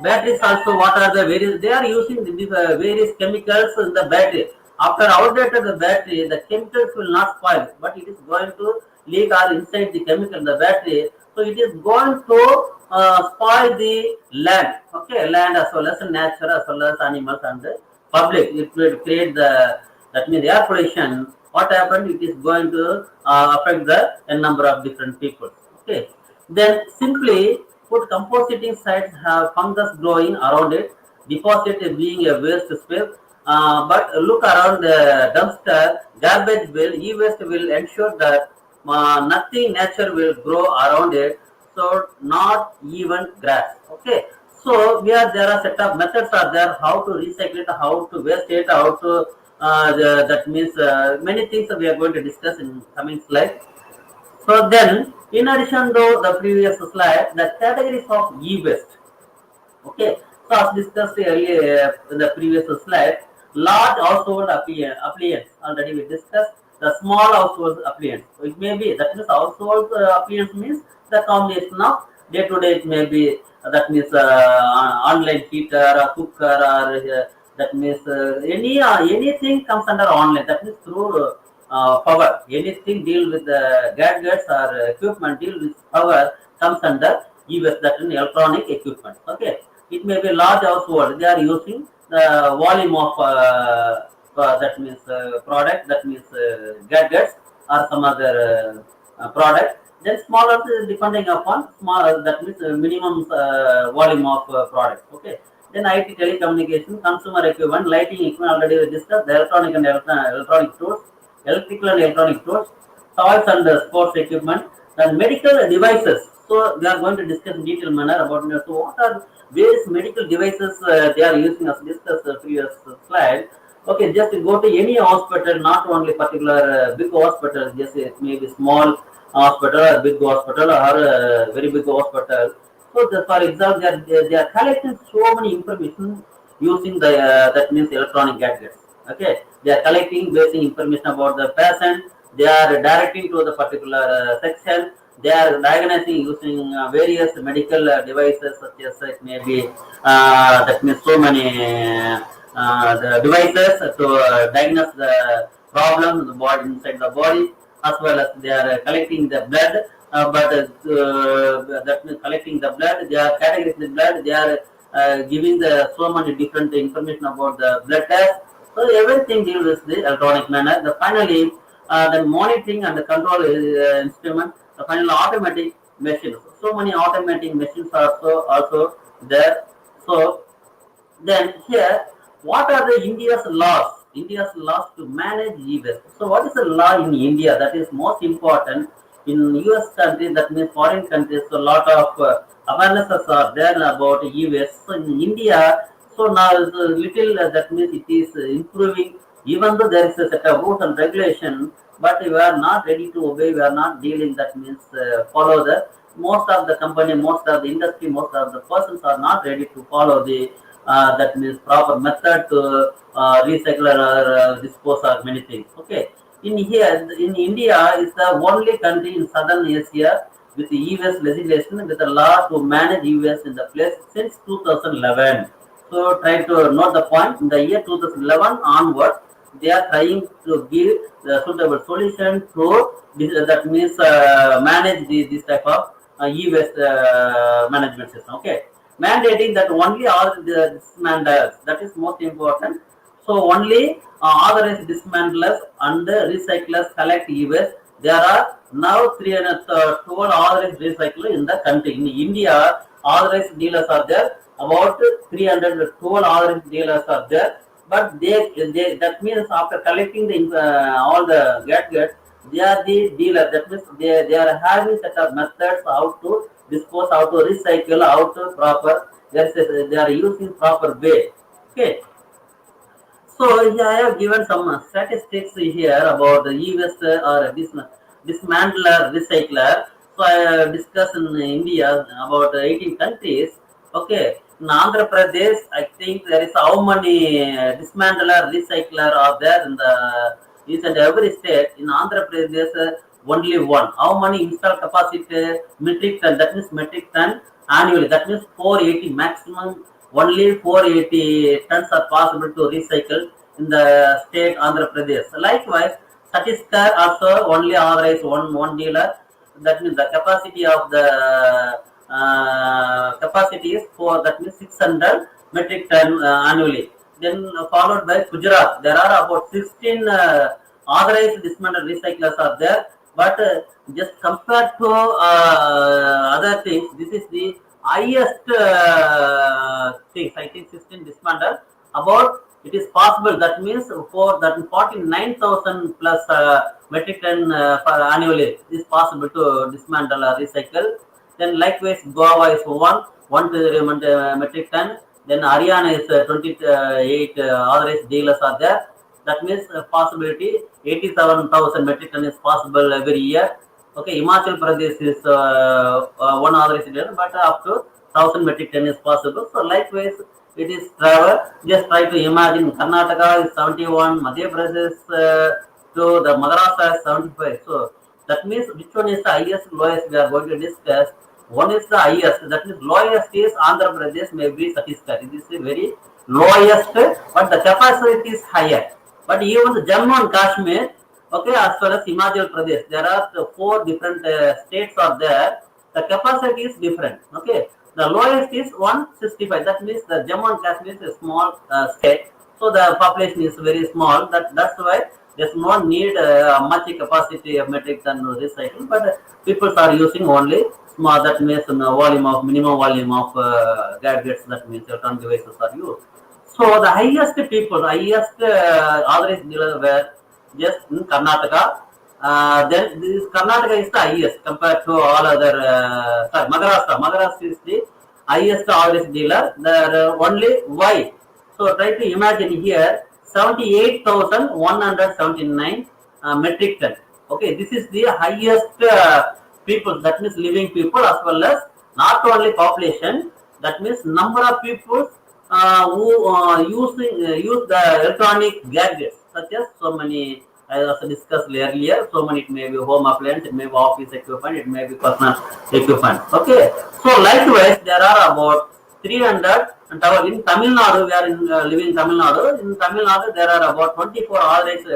Batteries also, what are the various, they are using the various chemicals in the battery. After outdated the battery, the chemicals will not spoil, but it is going to leak or inside the chemical in the battery. So it is going to spoil the land, okay, land as well as nature as well as animals and the public. It will create the, that means air pollution. What happened? It is going to affect the a number of different people. Okay. Then simply put compositing sites have fungus growing around it, deposit being a waste space. But look around the dumpster, garbage will, e-waste will ensure that nothing nature will grow around it. So not even grass. Okay. So there are set of methods are there how to recycle it, how to waste it, how to that means many things we are going to discuss in coming slide. So then, in addition to the previous slide, the categories of e-waste. Okay, so as discussed earlier in the previous slide, large household appliance. Already we discussed the small household appliance. So it may be, that means household appliance means the combination of day to day. It may be that means online heater, or cooker, or that means anything comes under online. That means through power. Anything deal with the gadgets or equipment deal with power comes under EVS, that is electronic equipment. Okay, it may be large household. They are using the volume of that means product, that means gadgets or some other product. Then smaller is depending upon small, that means minimum volume of product. Okay. Then IT, telecommunication, consumer equipment, lighting equipment, already we discussed, the electronic and electronic tools, electrical and electronic tools, toys and sports equipment, then medical devices. So we are going to discuss in detail manner about, so what are various medical devices they are using, as discussed previous slide. Okay, just go to any hospital, not only particular big hospital, just it may be small hospital or big hospital or very big hospital. So, for example, they are collecting so many information using the that means electronic gadgets. Okay, they are collecting basic information about the patient. They are directing to the particular section. They are diagnosing using various medical devices, such as it may be that means so many the devices to diagnose the problem in the body, inside the body, as well as they are collecting the blood. That means collecting the blood, they are categorizing the blood, they are giving the so many different information about the blood test. So everything deals with the electronic manner. The finally, the monitoring and the control instrument. The final automatic machines. So many automatic machines are also there. So then here, what are the India's laws? India's laws to manage e-waste. So what is the law in India that is most important? In US countries, that means foreign countries, so a lot of awarenesses are there about e-waste. So in India, so now is a little that means it is improving. Even though there is a set of rules and regulation, but we are not ready to obey. We are not dealing. That means follow the most of the company, most of the industry, most of the persons are not ready to follow the that means proper method to recycle or dispose of many things. Okay. In here, in India, is the only country in southern Asia with the e-waste legislation with a law to manage e-waste in the place since 2011. So try to note the point. In the year 2011 onward, they are trying to give the suitable solution to this, that means manage this type of e-waste management system. Okay, mandating that only all the dismantlers, that is most important. So only authorized dismantlers and recyclers collect e-waste. There are now 312 authorized recyclers in the country. In India, authorized dealers are there. About 312 authorized dealers are there. But they that means after collecting the all the gadgets, they are the dealer. That means they are having set of methods how to dispose, how to recycle, how to proper. They are using proper way. Okay. So yeah, I have given some statistics here about the e-waste or dismantler recycler. So I discussed in India about 18 countries. Okay, in Andhra Pradesh, I think there is how many dismantler recycler are there in the each and every state. In Andhra Pradesh, only one. How many installed capacity metric ton? That means metric ton annually. That means 480 maximum. Only 480 tons are possible to recycle in the state Andhra Pradesh. Likewise, Chhattisgarh also only authorized one dealer. That means the capacity of the capacity is for that means 600 metric ton annually. Then followed by Gujarat, there are about 16 authorized dismantled recyclers are there. But just compared to other things, this is the highest things. I think 16 dismantled. About it is possible. That means for that 49,000 plus metric ton annually is possible to dismantle or recycle. Then likewise, Goa is one to metric ton. Then Haryana is 28 authorized dealers are there. That means possibility 87,000 metric ton is possible every year. Okay, Himachal Pradesh is one authorized dealer, but up to 1,000 metric ton is possible. So likewise, it is travel. Just try to imagine Karnataka is 71, Madhya Pradesh to the Maharashtra is 75. So that means which one is the highest, lowest we are going to discuss. One is the highest, that means lowest is Andhra Pradesh, maybe Chhattisgarh. It is the very lowest, but the capacity is higher. But even the Jammu and Kashmir, okay, as well as Himachal Pradesh, there are four different states are there. The capacity is different. Okay, the lowest is 165. That means the Jammu and Kashmir is a small state, so the population is very small. That's why There's no need much capacity of metric ton recycling, but people are using only small. That means volume of minimum volume of gadgets. That means electronic devices are used. So the highest people, highest average dealer were just in Karnataka. Then this Karnataka is the highest compared to all other. Sorry, Maharashtra. Maharashtra is the highest average dealer. There only why? So try to imagine here 78,179 metric ton. Okay, this is the highest people. That means living people as well as not only population. That means number of people who use the electronic gadgets such as so many. As also discussed earlier, so many, it may be home appliance, it may be office equipment, it may be personal equipment. Okay, so likewise there are about 300 and in Tamil Nadu. We are living in Tamil Nadu. In Tamil Nadu there are about 24 average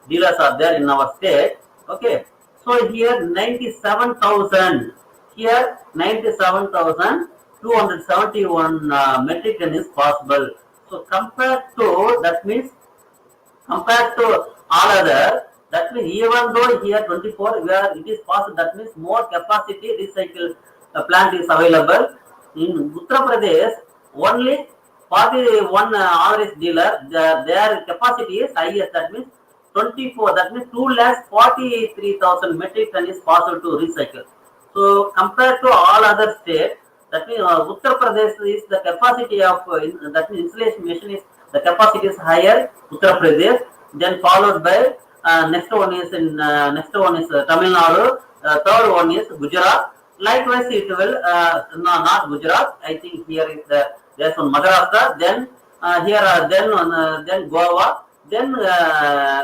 dealers are there in our state. Okay, so here 97,000, here 97,271 metric ton is possible. So compared to, that means compared to all other, that means even though here 24 where it is possible, that means more capacity recycle plant is available. In Uttar Pradesh only 41 average dealer, their capacity is highest. That means 24, that means 2,43,000 metric ton is possible to recycle. So compared to all other states, that means Uttar Pradesh is the capacity of that means installation machine is the capacity is higher, Uttar Pradesh. Then followed by next one is Tamil Nadu. Third one is Gujarat. Likewise, it will no, not Gujarat. I think here is there's one Maharashtra. Then here then Goa. Then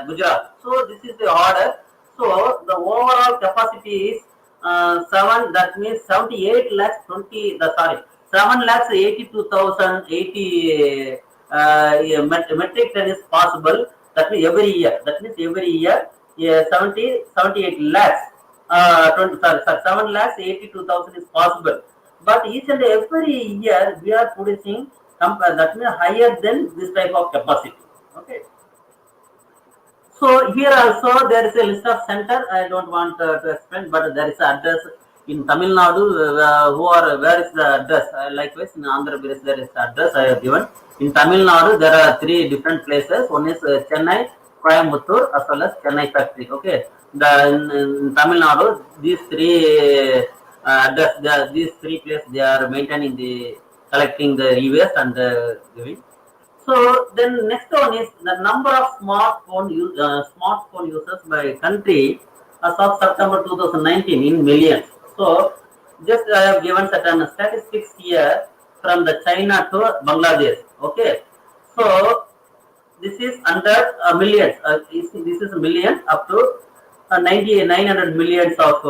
Gujarat. So this is the order. So the overall capacity is 7. That means 78 lakhs 20. 7 lakhs 82,080 metric ton is possible. That means every year. That means every year, 78 lakhs. 7 lakhs 82,000 is possible. But each and every year we are producing that means higher than this type of capacity. Okay. So here also there is a list of center. I don't want to explain, but there is an address in Tamil Nadu. Where is the address? Likewise in Andhra Pradesh there is the address I have given. In Tamil Nadu there are 3 different places. One is Chennai, Coimbatore as well as Chennai factory. Okay, in Tamil Nadu these 3 these 3 places they are maintaining the collecting the e-waste and giving. So then next one is the number of smartphone users by country as of September 2019 in millions. So just I have given certain statistics here from the China to Bangladesh. Okay, so this is under millions. This is millions up to 900 millions of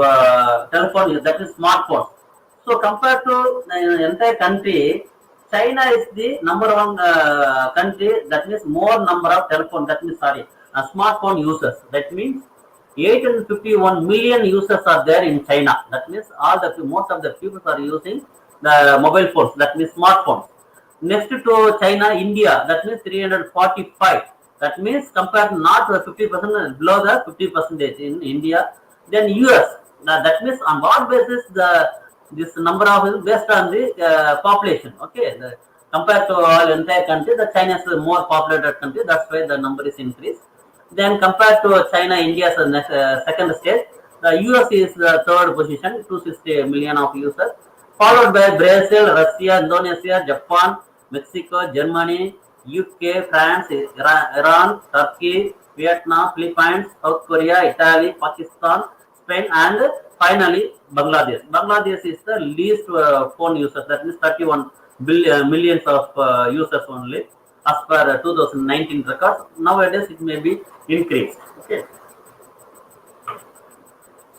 telephone, that is smartphones. So compared to the entire country, China is the number one country, that means more number of telephone, that means smartphone users. That means 851 million users are there in China. That means most of the people are using the mobile phones, that means smartphones. Next to China, India, that means 345. That means compared not to the 50%, below the 50% in India. Then US, that means on what basis this number of is based on the population. Okay, compared to all entire country, the China is a more populated country. That's why the number is increased. Then compared to China, India is the second state. The US is the third position, 260 million of users, followed by Brazil, Russia, Indonesia, Japan, Mexico, Germany, UK, France, Iran, Turkey, Vietnam, Philippines, South Korea, Italy, Pakistan, Spain, and finally Bangladesh. Bangladesh is the least phone users. That means 31 millions of users only as per 2019 records. Nowadays it may be increased. Okay.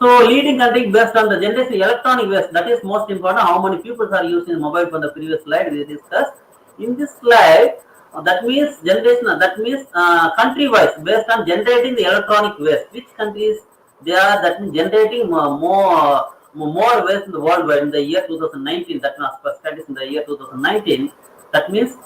So leading country based on the generation electronic waste, that is most important. How many people are using mobile phone? The previous slide we discussed. In this slide, that means generation. That means country-wise, based on generating the electronic waste. Which countries they are that means generating more waste in the worldwide in the year 2019? That means as per studies in the year 2019. That means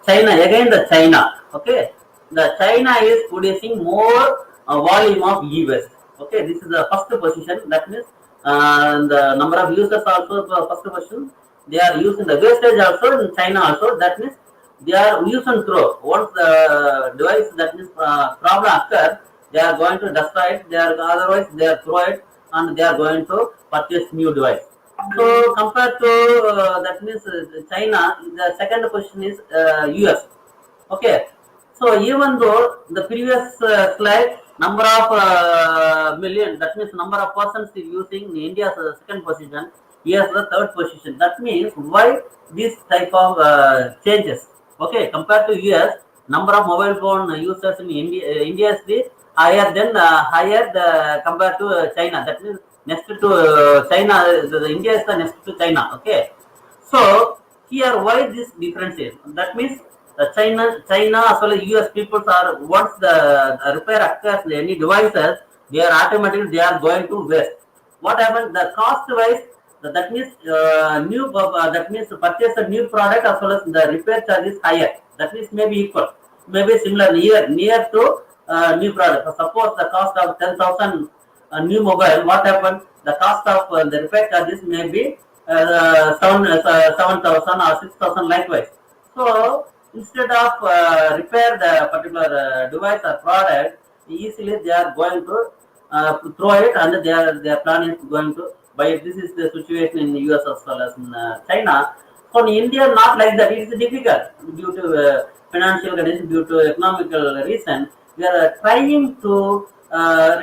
China, again the China. Okay, the China is producing more volume of e-waste. Okay, this is the first position. That means the number of users also the first position. They are using the wastage also in China also. That means they are use and throw. Once the device that means problem occurs, they are going to destroy it. They are otherwise they are throw it and they are going to purchase new device. So compared to that means China, the second position is US. Okay, so even though the previous slide number of million, that means number of persons is using India's second position, here's the third position. That means why this type of changes? Okay, compared to US, number of mobile phone users in India is the higher the compared to China. That means next to China, India is the next to China. Okay, so here why this difference is? That means China as well as US people are once the repair occurs any devices, they are automatically they are going to waste. What happens? The cost wise, that means that means to purchase a new product as well as the repair charge is higher. That means maybe equal, maybe similar near to new product. So suppose the cost of 10,000 new mobile, what happened? The cost of the repair charges may be 7,000 or 6,000 likewise. So instead of repair the particular device or product, easily they are going to throw it and their plan is going to buy it. This is the situation in the US as well as in China. So in India, not like that. It is difficult due to financial condition, due to economical reason. We are trying to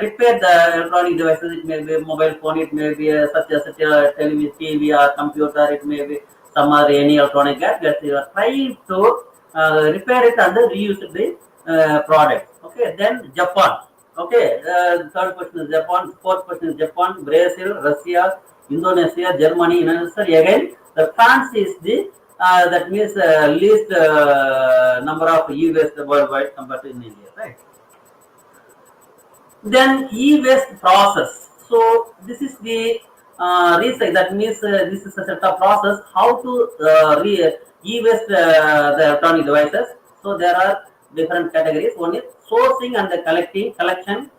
repair the electronic devices. It may be a mobile phone, it may be such as a television, TV or computer, it may be some or any electronic gadget. We are trying to repair it and reuse the product. Okay, then Japan. Okay, third question is Japan, fourth question is Japan, Brazil, Russia, Indonesia, Germany, United States. Again, the France is the that means least number of e-waste worldwide compared to in India, right? Then e-waste process. So this is the recycle. That means this is a set of process how to e-waste the electronic devices. So there are different categories. One is sourcing and the collection,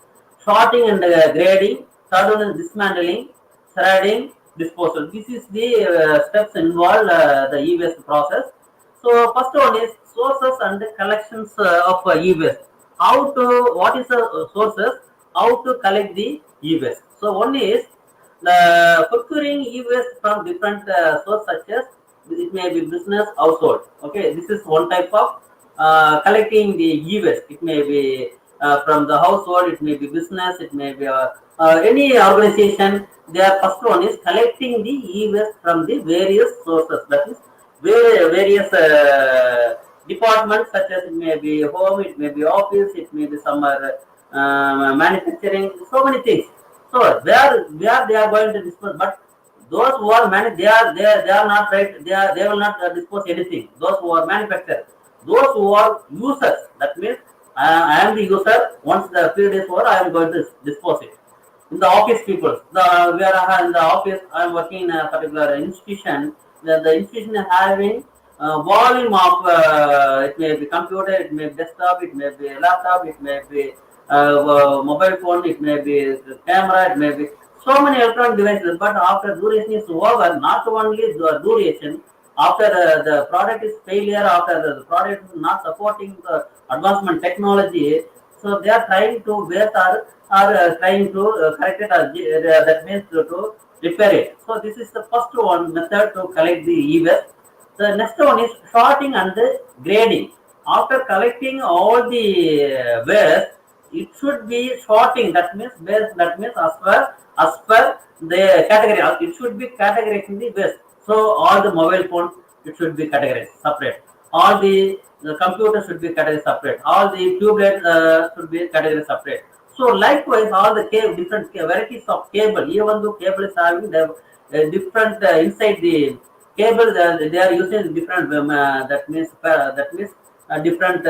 sorting and grading. Third one is dismantling, shredding, disposal. This is the steps involved the e-waste process. So first one is sources and collections of e-waste. How to what is the sources? How to collect the e-waste? So one is the procuring e-waste from different sources such as it may be business, household. Okay, this is one type of collecting the e-waste. It may be from the household, it may be business, it may be any organization. Their first one is collecting the e-waste from the various sources. That is various departments such as it may be home, it may be office, it may be some manufacturing, so many things. So where they are going to dispose, but those who are they are not right. They will not dispose anything. Those who are manufacturers, those who are users. That means I am the user. Once the period is over, I am going to dispose it. In the office people, where I am in the office, I am working in a particular institution. The institution is having volume of it may be computer, it may be desktop, it may be laptop, it may be mobile phone, it may be camera, it may be so many electronic devices. But after duration is over, not only the duration, after the product is failure, after the product is not supporting the advancement technology, so they are trying to waste or trying to correct it, that means to repair it. So this is the first one method to collect the e-waste. The next one is sorting and the grading. After collecting all the waste, it should be sorting. That means as per the category. It should be categorizing the waste. So all the mobile phones it should be categorized separate. All the computer should be categorized separate. All the tubeless should be categorized separate. So likewise, all the different varieties of cable, even though cable is having the different inside the cable, they are using different. That means different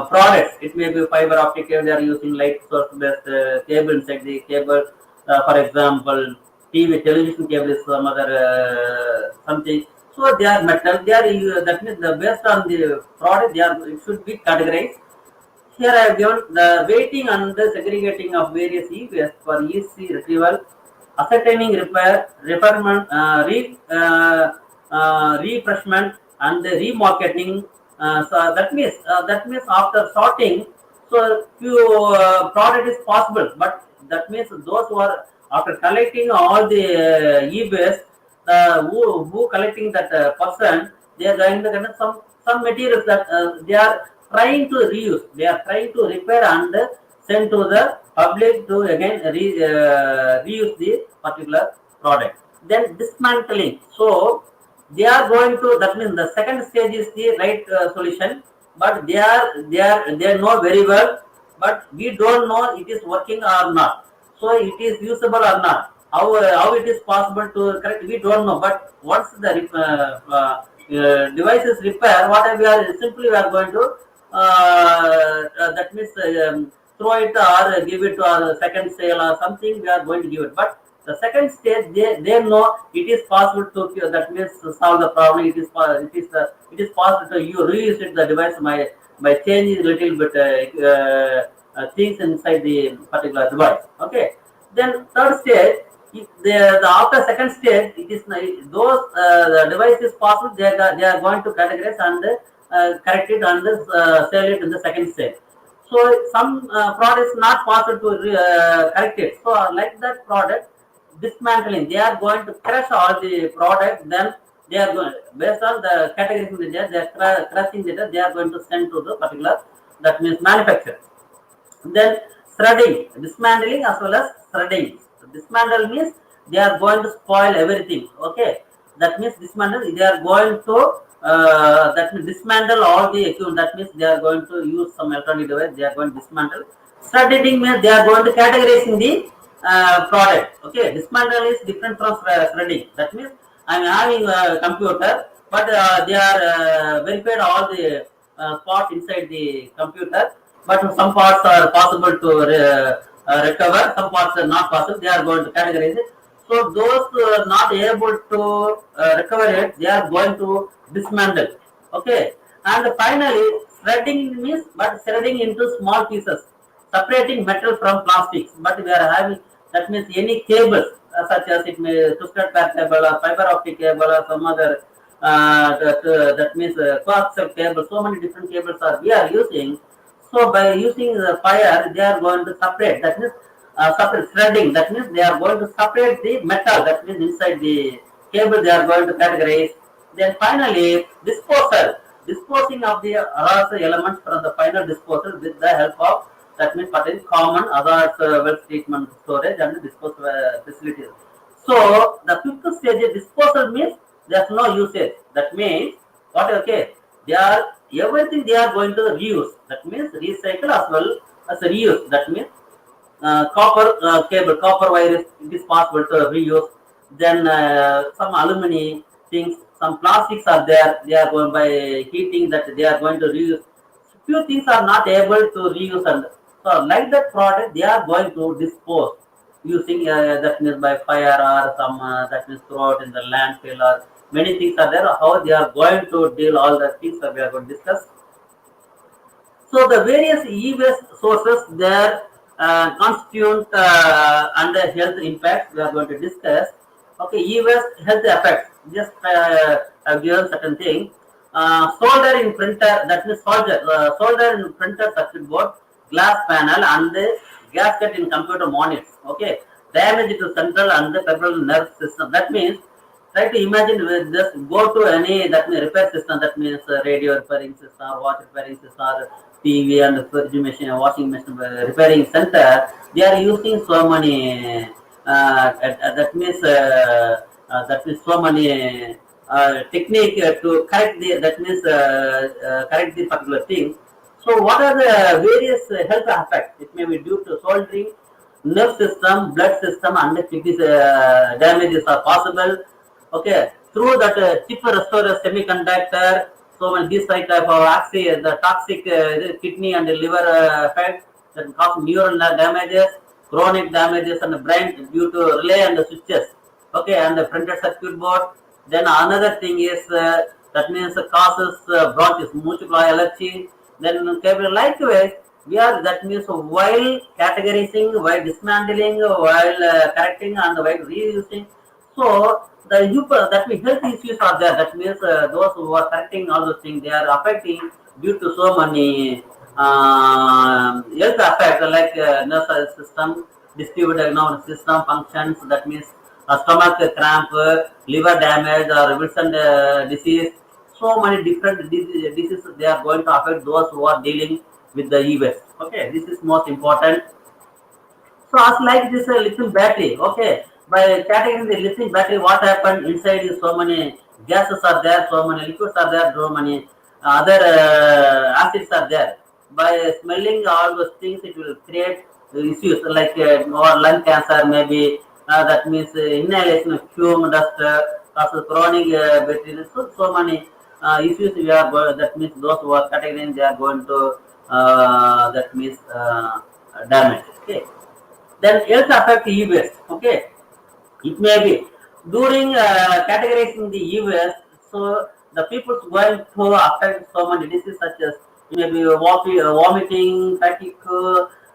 products. It may be fiber optic cable. They are using light source based cable inside the cable. For example, television cable is some other something. So they are metal. They are that means based on the product. It should be categorized. here I have given the weighting and the segregating of various e-waste for easy retrieval, ascertaining repair, repairment, refreshment, and the remarketing. So that means after sorting, so few product is possible, but that means those who are after collecting all the e-waste, who collecting that person, they are going to get some materials that they are trying to reuse, they are trying to repair and send to the public to again reuse the particular product. Then dismantling. So they are going to, that means the second stage is the right solution, but they know very well, but we don't know it is working or not, so it is usable or not, how it is possible to correct, we don't know. But once the device is repair, what we are simply we are going to that means throw it or give it to a second sale or something, we are going to give it. But the second stage, they know it is possible to cure, that means to solve the problem. It is possible to you reuse it the device by changing little bit things inside the particular device. Okay. Then third stage, if the after second stage, it is those the device is possible. They are going to categorize and correct it and sell it in the second stage. So some products not possible to correct it. So like that product dismantling, they are going to crush all the product. Then they are going, based on the categories in the, they are crushing it. They are going to send to the particular, that means manufacturer. Then shredding, dismantling as well as shredding. Dismantle means they are going to spoil everything. Okay, that means dismantle. They are going to that means dismantle all the equipment. That means they are going to use some electronic device. They are going to dismantle. Shredding means they are going to categorize in the product. Okay, dismantle is different from shredding. That means I am having a computer, but they are verified all the parts inside the computer, but some parts are possible to recover, some parts are not possible. They are going to categorize it. So those not able to recover it, they are going to dismantle. Okay, and finally shredding means, but shredding into small pieces, separating metal from plastics. But we are having, that means any cables such as it may twisted pair cable or fiber optic cable or some other that means coaxial cable. So many different cables are we are using. So by using the fire, they are going to separate. That means separate shredding. That means they are going to separate the metal. That means inside the cable, they are going to categorize. Then finally, disposal. Disposing of the arousal elements from the final disposal with the help of, that means certain common hazardous waste treatment, storage and disposal facilities. So the fifth stage is disposal means there is no usage. That means what? Okay, they are everything they are going to reuse. That means recycle as well as reuse. That means copper cable, copper wire it is possible to reuse. Then some aluminum things, some plastics are there. They are going by heating that they are going to reuse. Few things are not able to reuse, and so like that product they are going to dispose using that means by fire or some that means throw it in the landfill or many things are there. How they are going to deal all the things that we are going to discuss. So the various e-waste sources there constitute under health impacts we are going to discuss. Okay, e-waste health effects. Just I've given certain thing. Solder in printer, that means solder in printer circuit board, glass panel, and the gasket in computer monitors. Okay, damage to central and the peripheral nerve system. That means try to imagine with just go to any that means repair system. That means radio repairing system, water repairing system, or TV and fridge machine, washing machine repairing center. They are using so many. That means so many technique to correct the, that means correct the particular thing. So what are the various health effects? It may be due to soldering, nerve system, blood system, and kidney damages are possible. Okay, through that chip restorer semiconductor, so when this type of the toxic kidney and liver effect that cause neural damages, chronic damages on the brain due to relay and the switches. Okay, and the printed circuit board. Then another thing is that means causes bronchitis, mucus allergy. Then cable likewise We are, that means while categorizing, while dismantling, while correcting, and while reusing. So the that means health issues are there. That means those who are correcting all those things, they are affecting due to so many health effects like nervous system, distributed nervous system functions. That means stomach cramp, liver damage, or Wilson disease. So many different diseases they are going to affect those who are dealing with the e-waste. Okay, this is most important. So as like this lithium battery, okay, by categorizing the lithium battery, what happened inside is so many gases are there, so many liquids are there, so many other acids are there. By smelling all those things, it will create issues like or lung cancer, maybe that means inhalation of fume, dust, causes chronic bacteria. So many issues we are that means those who are categorizing they are going to that means damage. Okay, then else affect e-waste. Okay, it may be during categorizing the e-waste. So the people going to affect so many diseases such as maybe vomiting, fatigue,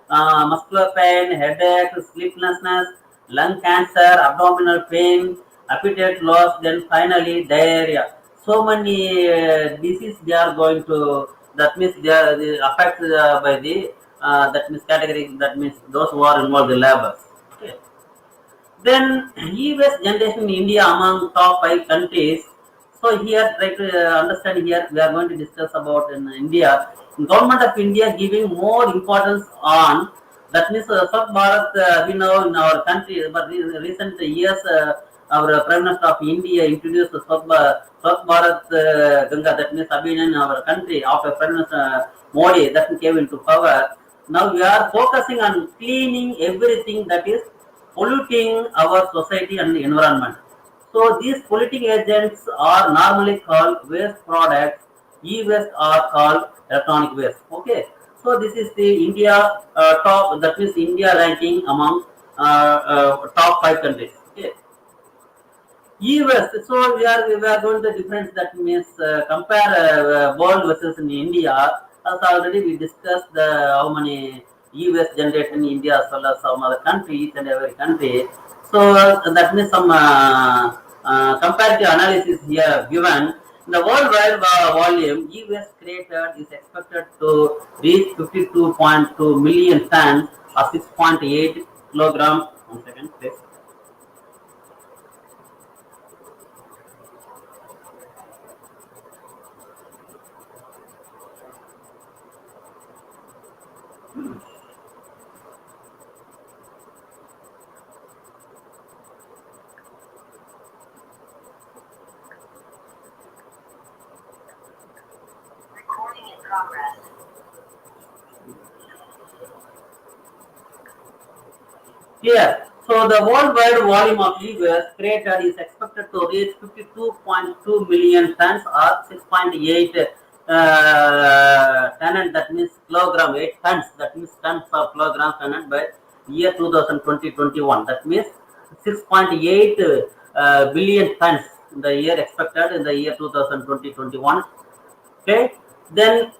muscular pain, headache, sleeplessness, lung cancer, abdominal pain, appetite loss, then finally diarrhea. So many diseases they are going to, that means they affected by the that means category, that means those who are involved in labors. Okay. Then e-waste generation in India among top 5 countries. So here try to understand here we are going to discuss about in India. Government of India giving more importance on, that means Swachh Bharat. We know in our country, but recent years our Prime Minister of India introduced Swachh Bharat Ganga. That means Abhiyan in our country after Prime Minister Modi that came into power. Now we are focusing on cleaning everything that is polluting our society and the environment. So these polluting agents are normally called waste products. E-waste are called electronic waste. Okay. So this is the India top. That means India ranking among top 5 countries. Okay. E-waste. So we are going to difference. That means compare world versus in India. As already we discussed the how many e-waste generated in India as well as some other country, each and every country. So that means some comparative analysis here given. The worldwide volume e-waste created is expected to reach 52.2 million tons or 6.8 kilograms. One second, please. Here, so the worldwide volume of e-waste created is expected to reach 52.2 million tons or 6.8 ton. That means kilogram, 8 tons. That means tons of kilogram ton by year 2020-21. That means 6.8 billion tons in the year expected in the year 2020-21. Okay, then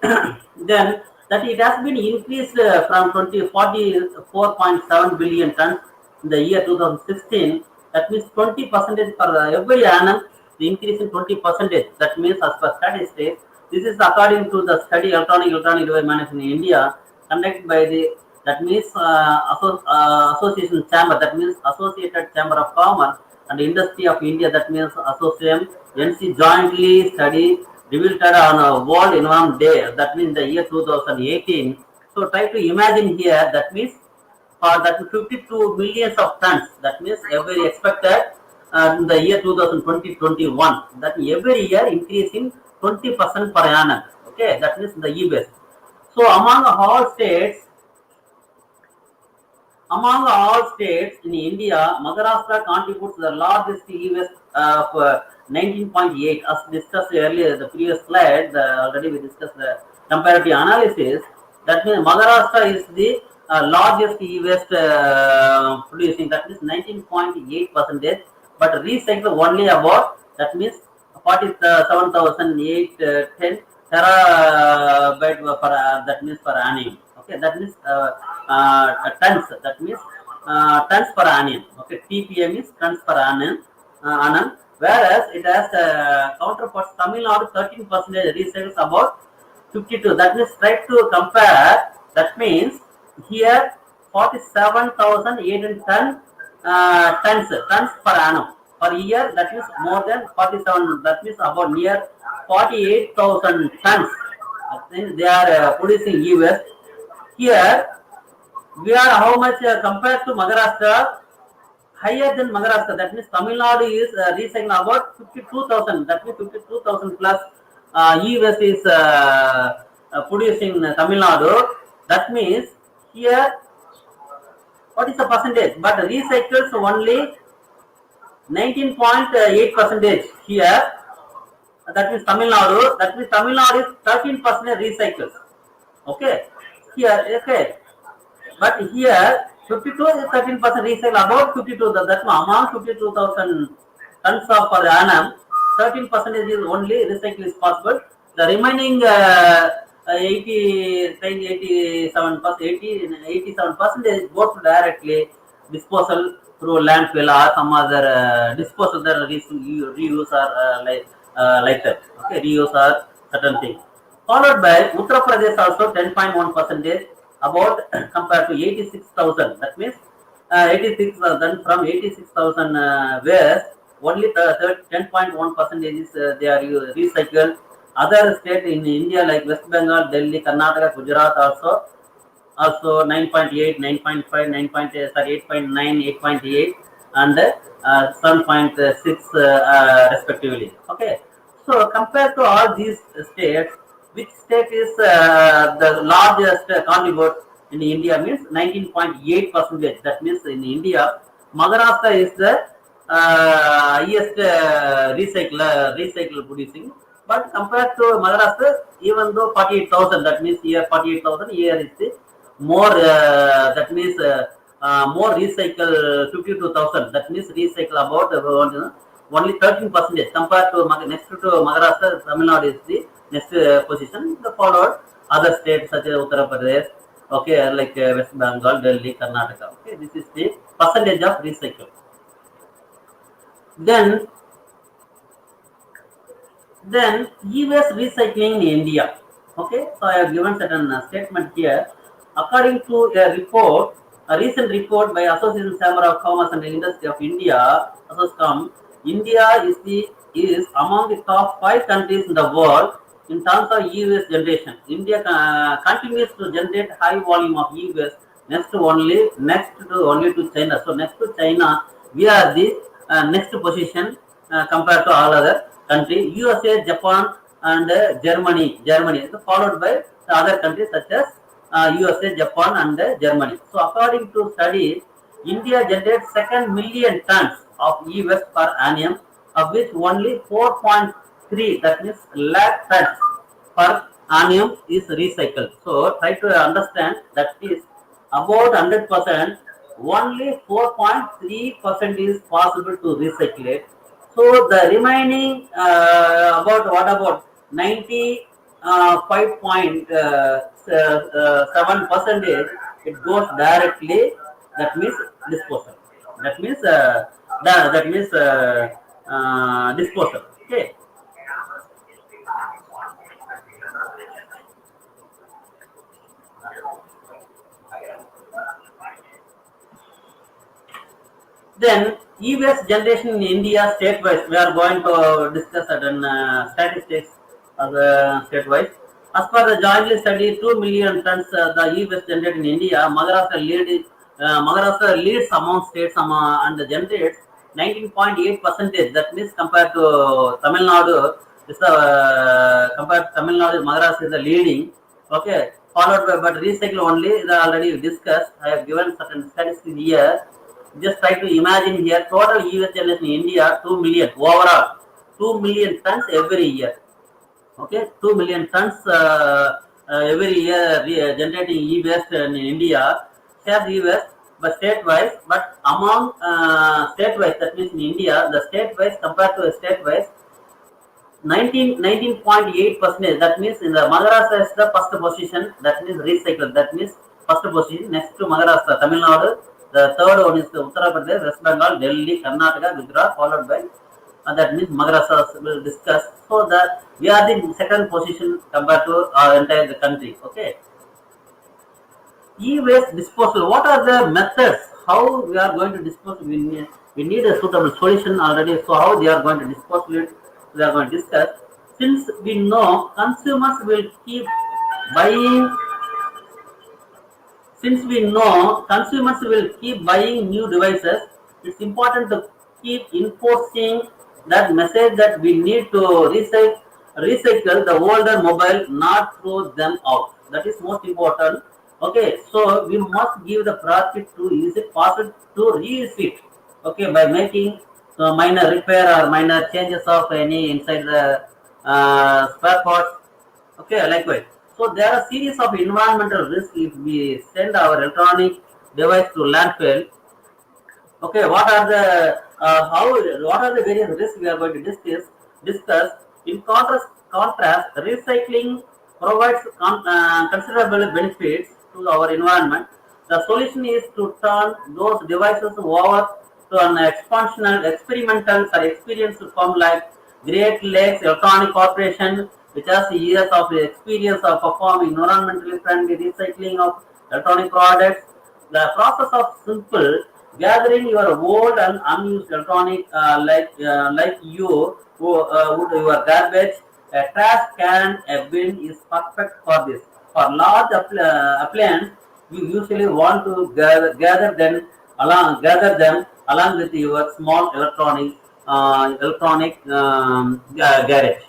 then that it has been increased from 44.7 billion tons in the year 2016. That means 20% per every annum, the increase in 20%. That means as per statistics, this is according to the study electronic device management in India conducted by the, that means association chamber, that means Associated Chamber of Commerce and Industry of India, that means Association NC jointly study revealed on a World Environment Day, that means the year 2018. So try to imagine here, that means for that 52 millions of tons, that means every expected in the year 2020-21, that every year increasing 20% per annum. Okay, that means the e-waste. So among all states in India, Maharashtra contributes the largest e-waste of 19.8. As discussed earlier, the previous slide, already we discussed the comparative analysis. That means Maharashtra is the largest e-waste producing. That means 19.8%, but recycle only about, that means 47,810 terabyte per that means per annum. Okay, that means tons. That means tons per annum. Okay, TPM is tons per annum. Whereas it has counterparts Tamil Nadu 13% recycles about 52. That means try to compare. That means here 47,810 tons per annum per year. That is more than 47. That means about near 48,000 tons. I think they are producing US. Here we are how much compared to Maharashtra, higher than Maharashtra. That means Tamil Nadu is recycling about 52,000. That means 52,000 plus US is producing Tamil Nadu. That means here what is the percentage? But recycles only 19.8 percentage here. That means Tamil Nadu. That means Tamil Nadu is 13% recycles. Okay. Here, okay. But here 52 is 13% recycle about 52. That among 52,000 tons of per annum, 13% is only recycle is possible. The remaining 87% goes directly disposal through landfill or some other disposal that reuse or like that. Okay, reuse or certain thing. Followed by Uttar Pradesh also 10.1 percentage about compared to 86,000. That means 86,000 from 86,000 where only 10.1 percentage is they are recycled. Other state in India like West Bengal, Delhi, Karnataka, Gujarat also 9.8, 9.5, 9.8, sorry 8.9, 8.8 and 7.6 respectively. Okay, so compared to all these states, which state is the largest contribute in India means 19.8 percentage. That means in India, Maharashtra is the highest recycle producing. But compared to Maharashtra, even though 48,000, that means here 48,000, here is the more. That means more recycle 52,000. That means recycle about only 13% compared to next to Maharashtra. Tamil Nadu is the next position. The followed other states such as Uttar Pradesh, okay, like West Bengal, Delhi, Karnataka. Okay, this is the percentage of recycle. Then US recycling in India. Okay, so I have given certain statement here. According to a report, a recent report by Association Chamber of Commerce and Industry of India, Assoscom, India is among the top 5 countries in the world in terms of e-waste generation. India continues to generate high volume of e-waste next to only to China. So next to China, we are the next position compared to all other countries. USA, Japan, and Germany. So followed by the other countries such as USA, Japan, and Germany. So according to studies, India generates 2 million tons of e-waste per annum, of which only 4.3, that means lakh tons per annum is recycled. So try to understand that is about 100%, only 4.3% is possible to recycle it. So the remaining about 95.7 percentage it goes directly. That means disposal. That means disposal. Okay. Then e-waste generation in India state-wise, we are going to discuss certain statistics of the state-wise. As per the jointly study, 2 million tons the e-waste generated in India. Maharashtra leads among states and generates 19.8 percentage. That means compared to Tamil Nadu, compared to Tamil Nadu, Maharashtra is the leading. Okay, followed by but recycle only. Is already discussed. I have given certain statistics here. Just try to imagine here total e-waste generation in India 2 million overall 2 million tons every year. Okay, 2 million tons every year generating e-waste in India. Shares e-waste, but state-wise. But among state-wise, that means in India, the state-wise compared to state-wise, 19.8%. That means in the Maharashtra is the first position. That means recycle. That means first position. Next to Maharashtra, Tamil Nadu. The third one is the Uttar Pradesh, West Bengal, Delhi, Karnataka, Gujarat, followed by that means Maharashtra will discuss. So that we are the second position compared to our entire the country. Okay. E-waste disposal. What are the methods? How we are going to dispose? We need a suitable solution already. So how they are going to dispose it? We are going to discuss. Since we know consumers will keep buying, since we know consumers will keep buying new devices, it's important to keep enforcing that message that we need to recycle the older mobile, not throw them out. That is most important. Okay, so we must give the priority to use it possible to reuse it. Okay, by making minor repair or minor changes of any inside the spare parts. Okay, likewise. So there are series of environmental risks if we send our electronic device to landfill. Okay, what are the what are the various risks we are going to discuss. In contrast, recycling provides considerable benefits to our environment. The solution is to turn those devices over to an experimental or experienced firm like Great Lakes Electronic Corporation, which has years of experience of performing environmentally friendly recycling of electronic products. The process of simple gathering your old and unused electronic like you would your garbage, a trash can, a bin is perfect for this. For large appliance, you usually want to gather them along with your small electronic garage.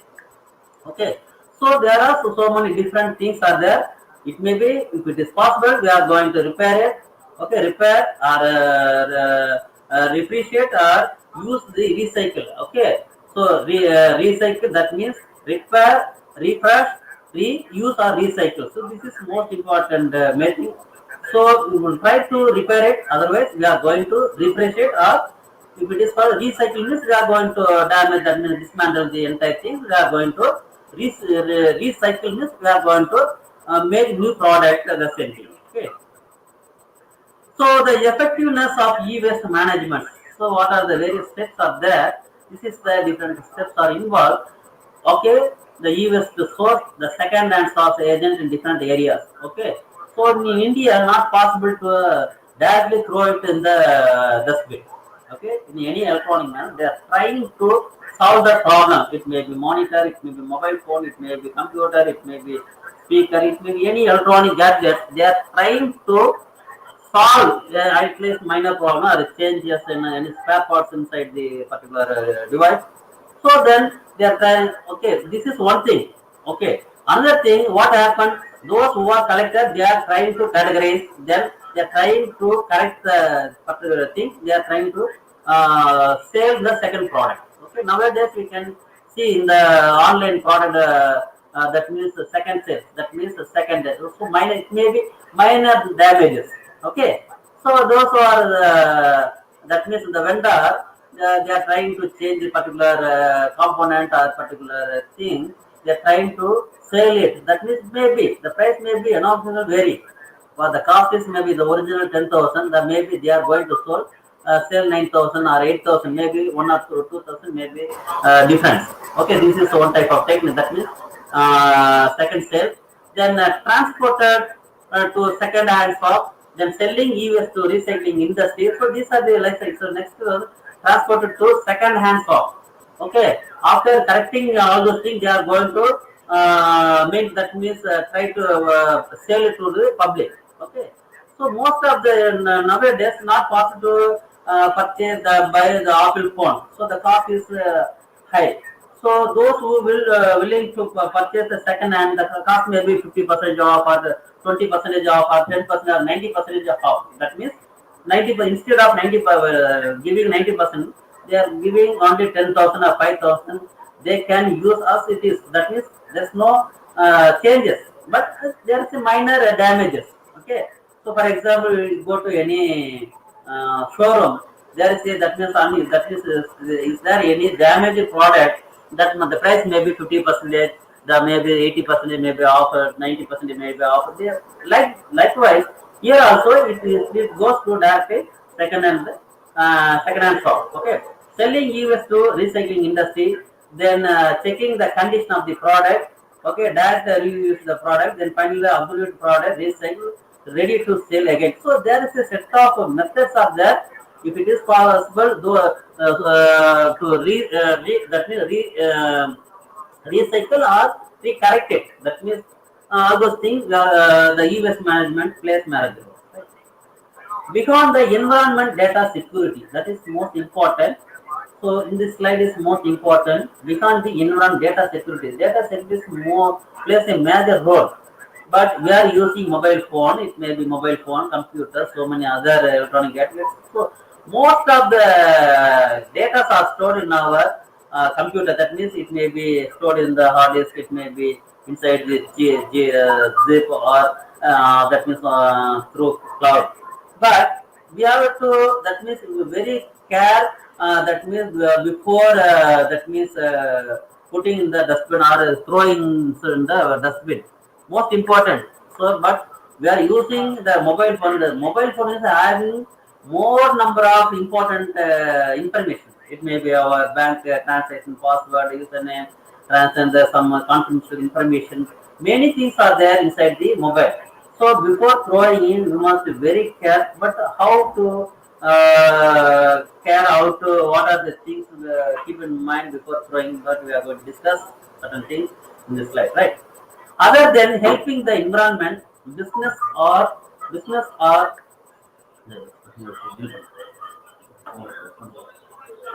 Okay, so there are so many different things are there. It may be, if it is possible, we are going to repair it. Okay, repair or depreciate or use the recycle. Okay, so recycle, that means repair, refresh, reuse or recycle. So this is most important method. So we will try to repair it. Otherwise, we are going to depreciate, or if it is for recycling, means we are going to damage that, means dismantle the entire thing. We are going to recycle, means we are going to make new product the same thing. Okay. So the effectiveness of e-waste management. So what are the various steps are there? This is the different steps are involved. Okay, the e-waste source, the second hand source agent in different areas. Okay, so in India, not possible to directly throw it in the dustbin. Okay, in any electronic manner, they are trying to solve the problem. It may be monitor, it may be mobile phone, it may be computer, it may be speaker, it may be any electronic gadget. They are trying to solve at least minor problem or changes in any spare parts inside the particular device. So then they are trying, okay, this is one thing. Okay. Another thing, what happened, those who are collected, they are trying to categorize them, they are trying to correct the particular thing, they are trying to sell the second product. Okay. Nowadays we can see in the online product that means the second sales, that means the second, so minor, it may be minor damages. Okay, so those who are that means the vendor, they are trying to change the particular component or particular thing. They are trying to sell it. That means maybe the price may be will vary. But the cost is maybe the original 10,000. The maybe they are going to sell 9,000 or 8,000. Maybe 1 or 2,000. Maybe difference. Okay, this is one type of technique. That means second sale. Then transported to second hand shop, then selling e-waste to recycling industry. So these are the life cycle. So next transported to second hand shop. Okay, after correcting all those things, they are going to make, that means try to sell it to the public. Okay, so most of the nowadays not possible to purchase buy the Apple phone. So the cost is high. So those who will willing to purchase the second hand, the cost may be 50% off or 20% off or 10% or 90% off. That means 90 instead of 90 giving 90%, they are giving only 10,000 or 5,000. They can use as it is. That means there's no changes, but there is a minor damages. Okay. So for example, you go to any showroom, there is a, that means only, that is there any damaged product? the price may be 50%, the maybe 80% may be offered, 90% may be offered. Likewise, here also it goes to directly second hand second hand shop. Okay, selling US to recycling industry, then checking the condition of the product. Okay, direct reuse the product, then finally the absolute product recycle, ready to sell again. So there is a set of methods of that. If it is possible, that means recycle or recorrect it. That means all those things the US management plays major role. Right? Beyond the environment data security, that is most important. So in this slide is most important. Beyond the environment data security is more plays a major role. But we are using mobile phone. It may be mobile phone, computer, so many other electronic gadgets. So most of the data are stored in our computer. That means it may be stored in the hard disk. It may be inside the zip, or that means through cloud. But we have to, that means very care, that means before that means putting in the dustbin or throwing in the dustbin, most important. So but we are using the mobile phone is having more number of important information. It may be our bank transaction password, username, transfer some confidential information. Many things are there inside the mobile. So before throwing in, we must be very careful. But how to care out? What are the things keep in mind before throwing? But we are going to discuss certain things in this slide, right? Other than helping the environment, business or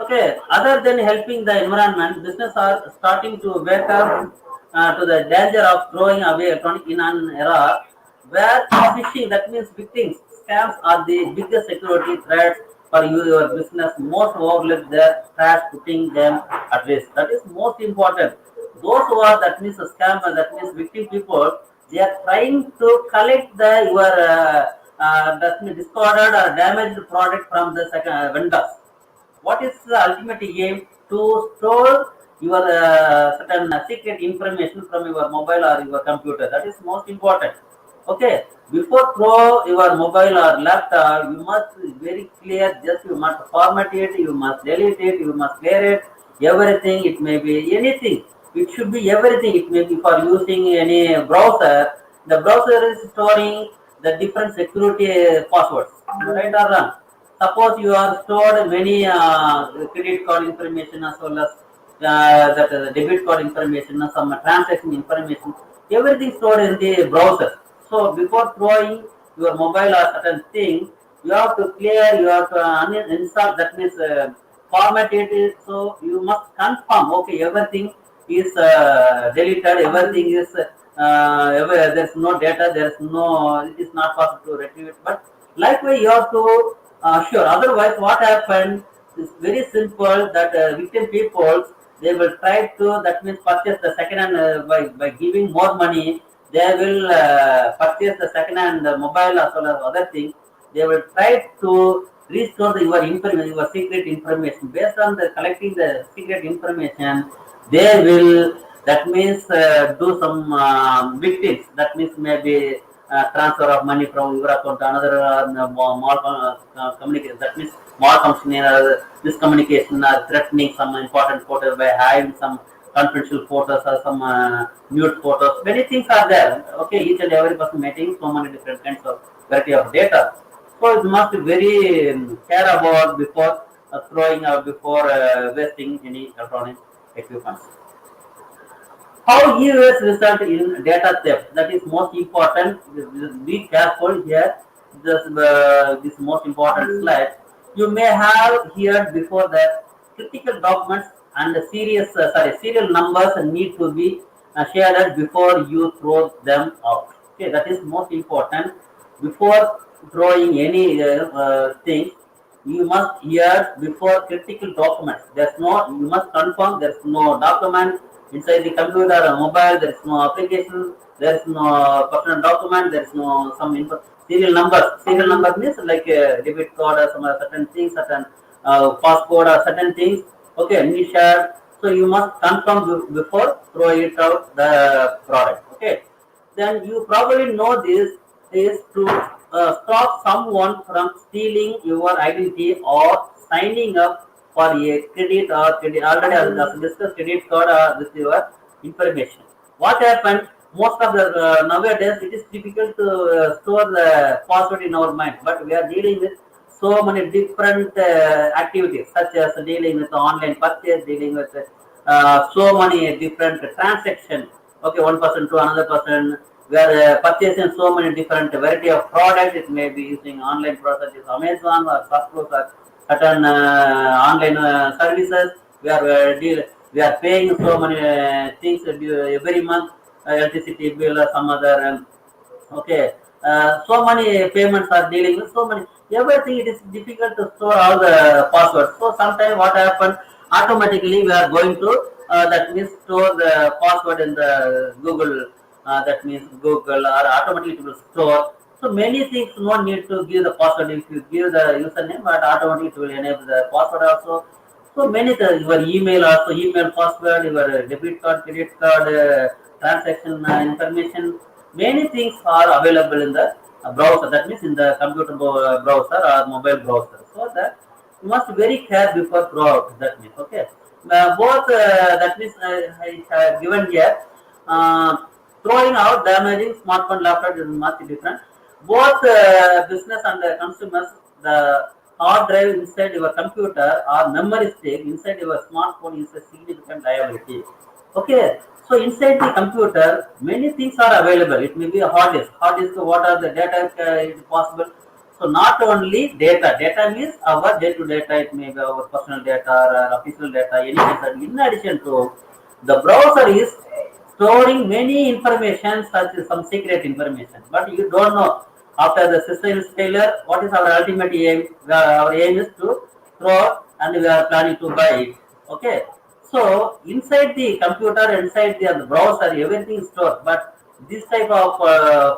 okay, other than helping the environment, business are starting to wake up to the danger of throwing away electronic in an era where phishing, that means victims, scams are the biggest security threats for you, your business. Most overlook their trash, putting them at risk. That is most important. Those who are, that means a scammer, that means victim people, they are trying to collect the your that means discarded or damaged product from the second vendors. What is the ultimate aim? To store your certain secret information from your mobile or your computer. That is most important. Okay, before throw your mobile or laptop, you must be very clear. Just you must format it, you must delete it, you must clear it. Everything. It may be anything. It should be everything. It may be for using any browser. The browser is storing the different security passwords. Right or wrong? Suppose you are stored many credit card information as well as that debit card information, some transaction information, everything stored in the browser. So before throwing your mobile or certain thing, you have to clear, you have to uninstall. That means format it. So you must confirm. Okay, everything is deleted. Everything is there's no data. There's no. It is not possible to retrieve it. But likewise, you have to sure. Otherwise, what happened is very simple. That victim people, they will try to, that means purchase the second hand by giving more money. They will purchase the second hand mobile as well as other things. They will try to restore your information, your secret information. Based on the collecting the secret information, they will, that means do some victims. That means maybe transfer of money from your account to another communication. That means malfunction or miscommunication or threatening some important photos by hiding some confidential photos or some nude photos. Many things are there. Okay, each and every person making so many different kinds of variety of data. So it must be very care about before throwing or before wasting any electronic equipment. How US result in data theft? That is most important. Be careful here. This most important slide. You may have heard before that critical documents and serial numbers need to be shared before you throw them out. Okay, that is most important. Before throwing any thing, you must hear before critical documents. There's no, you must confirm there's no document inside the computer or mobile, there is no application, there is no personal document, there is no some serial number. Serial number means like a debit card or some certain things, certain passcode or certain things. Okay, initial. So you must confirm before throw it out the product. Okay. Then you probably know this is to stop someone from stealing your identity or signing up for a credit or credit already as discussed credit card with your information. What happened? Most of the nowadays it is difficult to store the password in our mind, but we are dealing with so many different activities such as dealing with online purchase, dealing with so many different transactions. Okay, one person to another person. We are purchasing so many different variety of products. It may be using online processes, Amazon or Suppose or certain online services. We are we are paying so many things every month, electricity bill or some other. Okay, so many payments are dealing with so many everything. It is difficult to store all the passwords. So sometimes what happens automatically we are going to that means store the password in the Google. That means Google or automatically it will store. So many things no need to give the password. If you give the username, but automatically it will enable the password also. So many things, your email also, email password, your debit card, credit card, transaction information, many things are available in the browser. That means in the computer browser or mobile browser. So that you must very care before throughout. That means okay. Both that means I have given here. Uh, Throwing out damaging smartphone laptop is much different. Both business and consumers, the hard drive inside your computer or memory stick inside your smartphone is a significant liability. Okay, so inside the computer, many things are available. It may be a hard disk. Hard disk, what are the data is possible? So not only data. Data means our day-to-day data. It may be our personal data or official data. Any data. In addition to the browser is storing many information such as some secret information, but you don't know after the system is failure what is our ultimate aim. Our aim is to throw and we are planning to buy it. Okay, so inside the computer, inside the browser, everything is stored, but this type of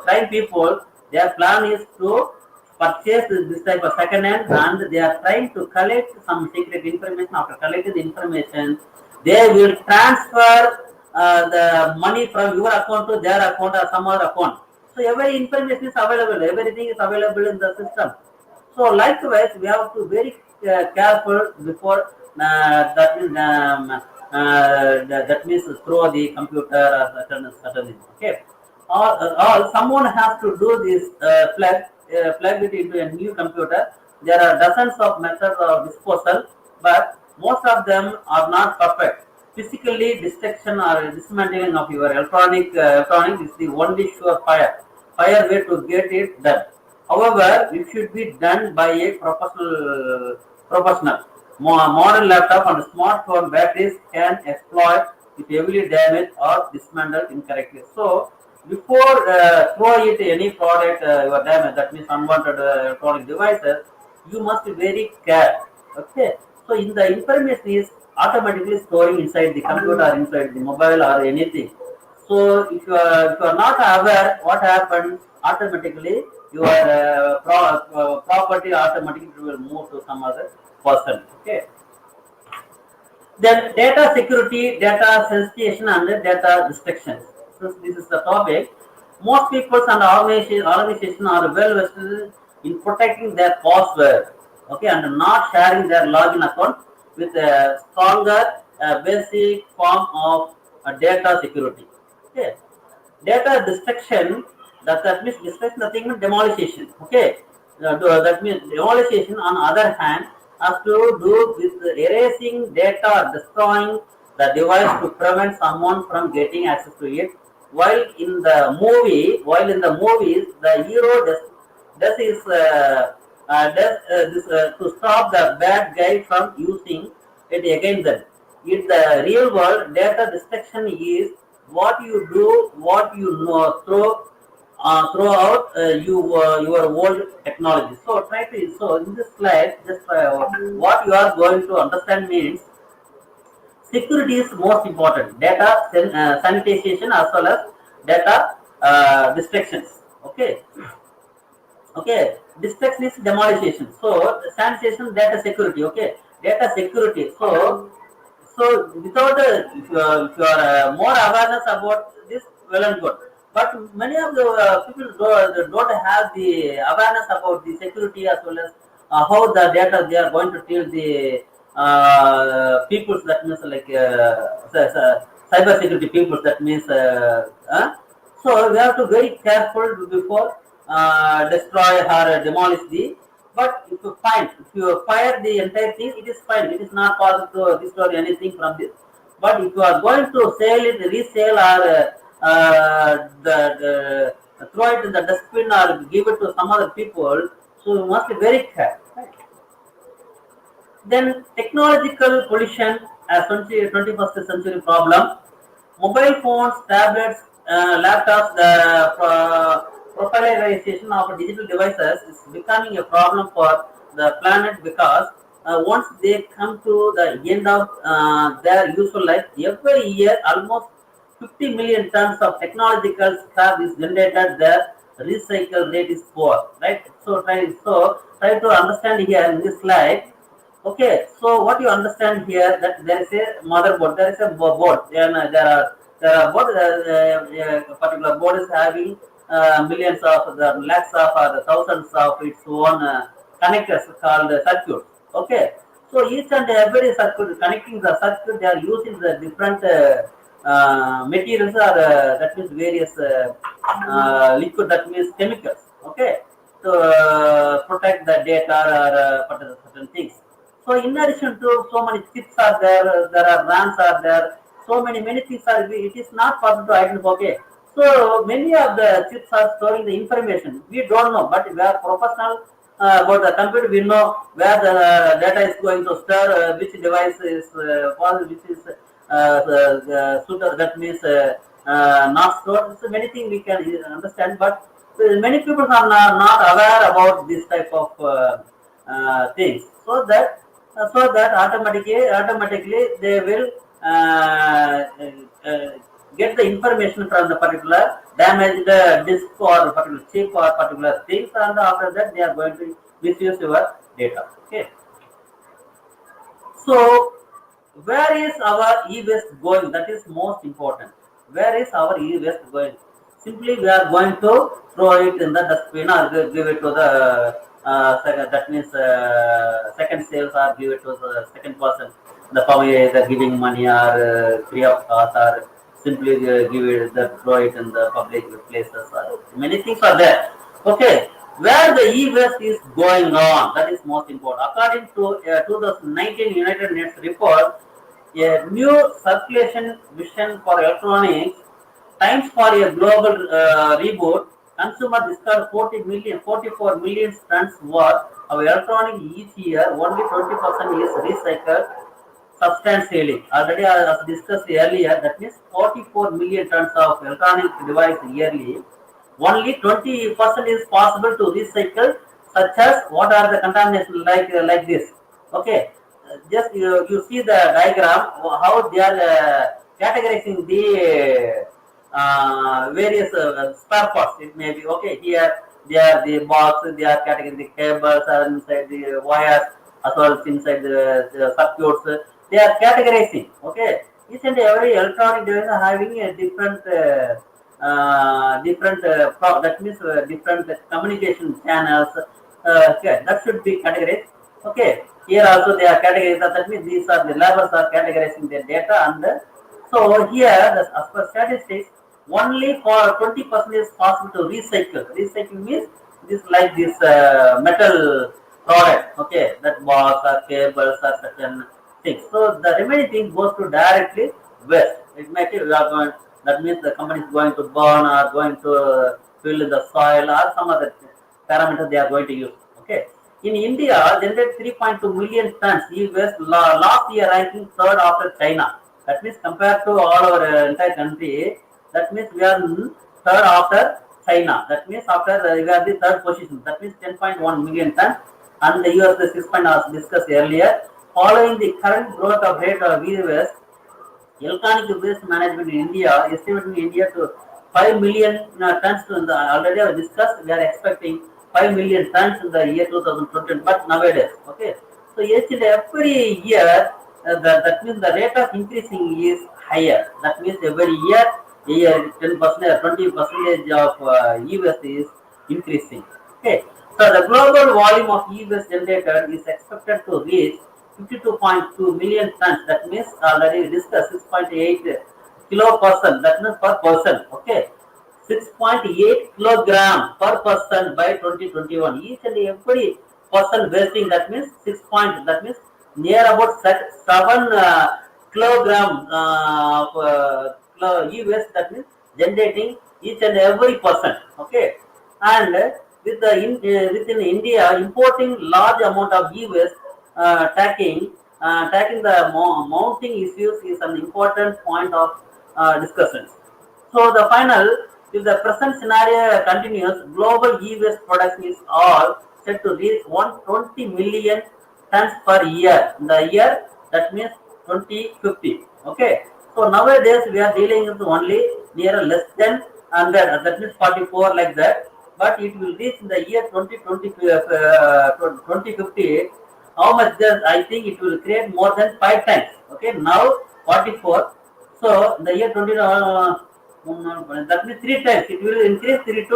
crime people, their plan is to purchase this type of second hand and they are trying to collect some secret information. After collecting the information, they will transfer the money from your account to their account or some other account. So every information is available, everything is available in the system. So likewise, we have to very careful before that means through the computer or certain okay. Or someone has to do this plug it into a new computer. There are dozens of methods of disposal, but most of them are not perfect. Physically destruction or dismantling of your electronic is the only sure fire way to get it done. However, it should be done by a professional. Modern laptop and smartphone batteries can exploit if heavily damaged or dismantled incorrectly. So, before throw it any product you are damaged, that means unwanted electronic devices, you must be very care. Okay. So, in the information is automatically storing inside the computer, inside the mobile or anything. So if you are not aware what happens, automatically your property automatically will move to some other person. Okay. Then data security, data sensitization, and data restrictions. So this is the topic. Most people and organizations are well vested in protecting their password, okay, and not sharing their login account with a stronger basic form of data security. Okay, data destruction. That means destruction. Nothing means demolition. Okay, that means demolition. On other hand, has to do with erasing data or destroying the device to prevent someone from getting access to it. While in the movies, the hero does is does this to stop the bad guy from using it against them. In the real world, data destruction is what you do, what you know, throw out your old technology. So try to so in this slide, just what you are going to understand means security is most important. Data sanitization as well as data distractions. Okay, okay. Destruction is demolition. So sanitation, data security. Okay, data security. So So without if you are more awareness about this, well and good. But many of the people don't have the awareness about the security as well as how the data they are going to tell the peoples, that means like cyber security peoples, that means so we have to very careful before destroy or demolish the. But if you fire the entire thing, it is fine. It is not possible to destroy anything from this. But if you are going to sell it, resell, or throw it in the dustbin or give it to some other people, so you must be very careful. Then technological pollution as 21st century problem. Mobile phones, tablets, laptops, the popularization of digital devices is becoming a problem for the planet because once they come to the end of their useful life, every year almost 50 million tons of technological scrap is generated. The recycle rate is poor, right? So try to understand here in this slide. Okay, so what you understand here that there is a motherboard, there is a board, then there are board, a particular board is having millions of the lakhs of or the thousands of its own connectors called circuits. Okay, so each and every circuit connecting the circuit, they are using the different materials or that means various liquid, that means chemicals. Okay, to protect the data or certain things. So in addition to so many chips are there, there are RAMs are there, so many things are. It is not possible to identify. Okay, so many of the chips are storing the information. We don't know, but we are professional about the computer. We know where the data is going to store, which device is which is suited. That means not stored. So many things we can understand, but many people are not aware about this type of things. So that automatically they will get the information from the particular damaged disk or particular chip or particular things, and after that they are going to misuse your data. Okay. So where is our e-waste going? That is most important. Where is our e-waste going? Simply we are going to throw it in the dustbin or give it to the second, that means second sales, or give it to the second person. The family either giving money or free of cost, or simply give it throw it in the public places. Many things are there. Okay, where the e-waste is going on, that is most important. According to 2019 United Nations report, a new circulation vision for electronics times for a global reboot, consumer discard 44 million tons worth of electronic each year. Only 20% is recycled substantially. Already as discussed earlier, that means 44 million tons of electronic device yearly. Only 20% is possible to recycle, such as what are the contamination like this. Okay, just you see the diagram how they are categorizing the various spare parts. It may be okay here. They are the box. They are categorizing the cables are inside the wires as well as inside the circuits. They are categorizing. Okay, each and every electronic device are having a different. That means different communication channels. Okay, that should be categorized. Okay, here also they are categorized. That means these are the labels are categorizing their data, and so here as per statistics, only for 20% is possible to recycle. Recycle means this like this metal product. Okay, that box or cables or certain things. So the remaining thing goes to directly waste. It may be we are going, that means the company is going to burn or going to fill in the soil or some other parameter they are going to use. Okay. In India, generated 3.2 million tons e-waste last year, ranking third after China. That means compared to all our entire country, that means we are third after China. That means after we are the third position. That means 10.1 million tons, and the US the 6. As discussed earlier. Following the current growth of rate of e-waste, electronic waste management in India estimated in India to 5 million tons. In the already I discussed, we are expecting 5 million tons in the year 2020. But nowadays, okay. So each and every year, that means the rate of increasing is higher. That means every year 10%, 20% of e-waste is increasing. Okay, so the global volume of e-waste generated is expected to reach 52.2 million tons. That means already discussed 6.8 kilo person. That means per person. Okay, 6.8 kilogram per person by 2021. Each and every person wasting, that means 6 point, that means near about 7 kilogram of e-waste, that means generating each and every person. Okay, and within India, importing large amount of e-waste, tackling the mounting issues is an important point of discussion. So the final, if the present scenario continues, global e-waste production is all set to reach 120 million tons per year. In the year, that means 2050. Okay. So nowadays we are dealing with only near less than 100. That means 44 like that. But it will reach in the year 2050. How much does, I think it will create more than 5 times. Okay. Now 44. So the year 20, that means 3 times. It will increase 3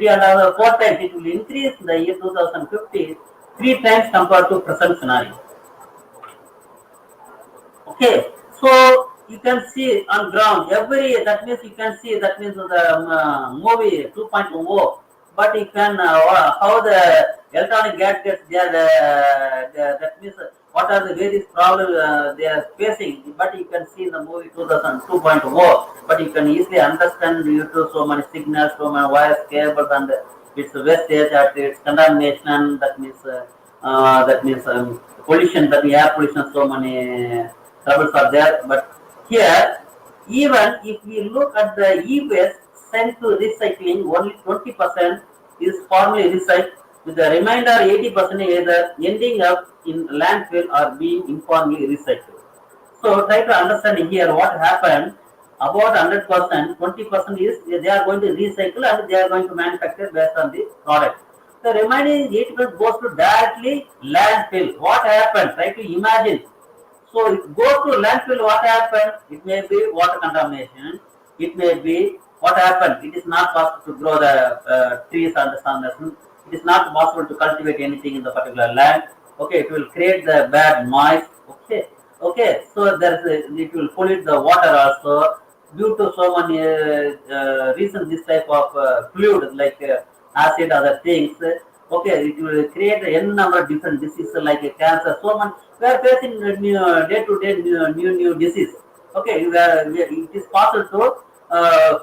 and 4 times. It will increase in the year 2050 3 times compared to present scenario. Okay, so you can see on ground every, that means you can see, that means the movie 2.0, but you can how the electronic gadgets they are that means what are the various problems they are facing, but you can see in the movie 2002.0, but you can easily understand due to so many signals, so many wires, cables, and its wastage, at its contamination, that means pollution, that air pollution, so many troubles are there. But here, even if we look at the e-waste sent to recycling, only 20% is formally recycled, with the remainder 80% either ending up in landfill or being informally recycled. So try to understand here what happened. About 100%, 20% is they are going to recycle and they are going to manufacture based on the product. The remaining 80% goes to directly landfill. What happened? Try to imagine. So if goes to landfill, what happened? It may be water contamination. It may be what happened. It is not possible to grow the trees on the sun. It is not possible to cultivate anything in the particular land. Okay, it will create the bad noise. Okay, okay. So it will pollute the water also. Due to so many reasons, this type of fluid like acid, other things. Okay, it will create n number of different diseases like cancer. So much we are facing day to day new disease. Okay, it is possible to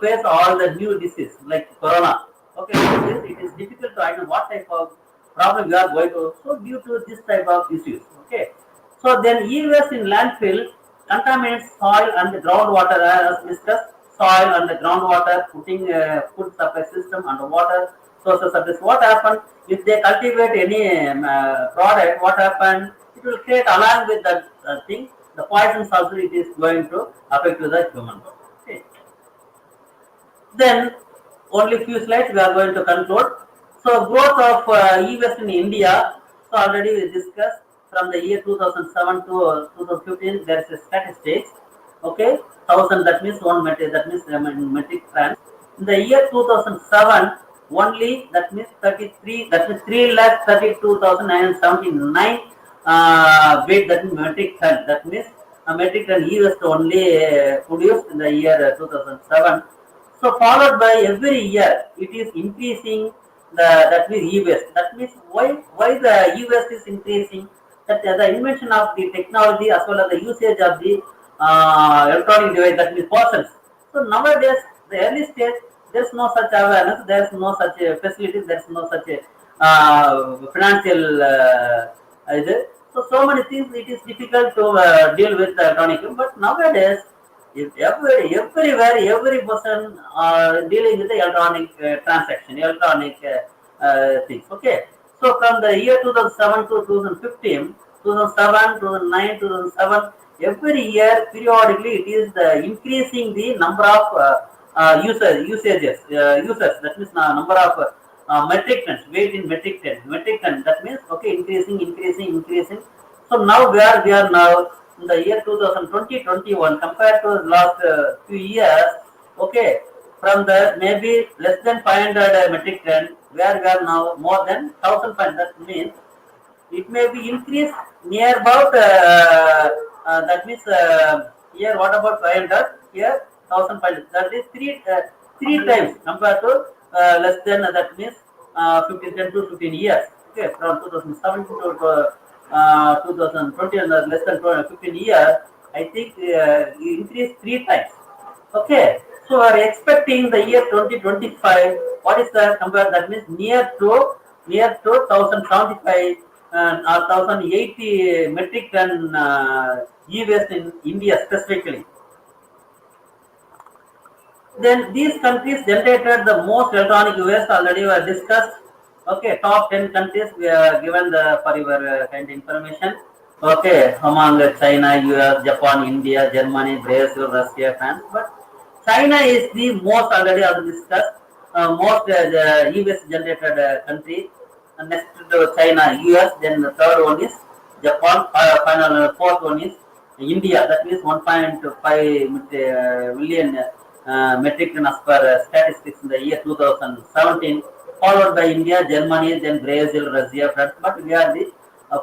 face all the new disease like corona. Okay, it is difficult to identify what type of problem we are going to. So due to this type of issues. Okay, so then e-waste in landfill contaminates soil and the groundwater as discussed. Soil and the groundwater, putting food supply system and water sources of this. What happened if they cultivate any product? What happened? It will create along with that thing. The poisons also it is going to affect to the human body. Okay. Then only few slides we are going to conclude. So growth of e-waste in India. So already we discussed from the year 2007 to 2015. There is a statistics. Okay, 1000, that means one metric, that means metric tons. In the year 2007, only, that means 33, that means 3,32,979 weight, that means metric ton. That means a metric ton e-waste only produced in the year 2007. So followed by every year, it is increasing that means e-waste. That means why the e-waste is increasing? That the invention of the technology as well as the usage of the electronic device, that means persons. So nowadays, the early stage, there is no such awareness, there is no such facilities, there is no such financial so many things. It is difficult to deal with electronic. But nowadays, everywhere, every person are dealing with the electronic transaction, electronic things. Okay. So from the year 2007 to 2015, 2007, 2009, 2007, every year periodically it is increasing the number of users. That means number of metric tons, weight in metric ton. That means okay, increasing. So now where we are now, in the year 2020-21 compared to last few years, okay, from the maybe less than 500 metric ton, where we are now more than 1,500. That means it may be increased near about that means here what about 500, here 1,500, that is three times compared to less than that means 15 10 to 15 years, okay, from 2017 to 2020 and less than 15 years, I think increased three times. Okay, so we are expecting the year 2025. What is the compare? That means near to 1075 or 1080 metric ton e-waste in India specifically. Then these countries generated the most electronic waste already were discussed. Okay, top 10 countries we are given the for your kind information. Okay, among China, US, Japan, India, Germany, Brazil, Russia, France. But China is the most already as discussed, most e-waste generated country. Next to China, US. Then the third one is Japan. Final fourth one is India. That means 1.5 million metric ton as per statistics in the year 2017, followed by India, Germany, then Brazil, Russia, France. But we are the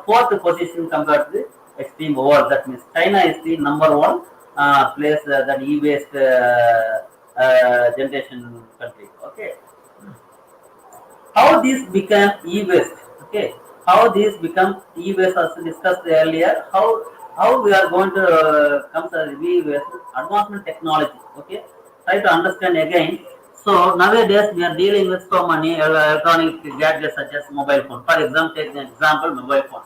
fourth position compared to the extreme world. That means China is the number one place that e-waste generation country. Okay, how this became e-waste? Okay, how this become e-waste also discussed earlier. How we are going to come to e-waste advancement technology. Okay, try to understand again. So nowadays we are dealing with so many electronic gadgets such as mobile phone. For example, take an example mobile phone.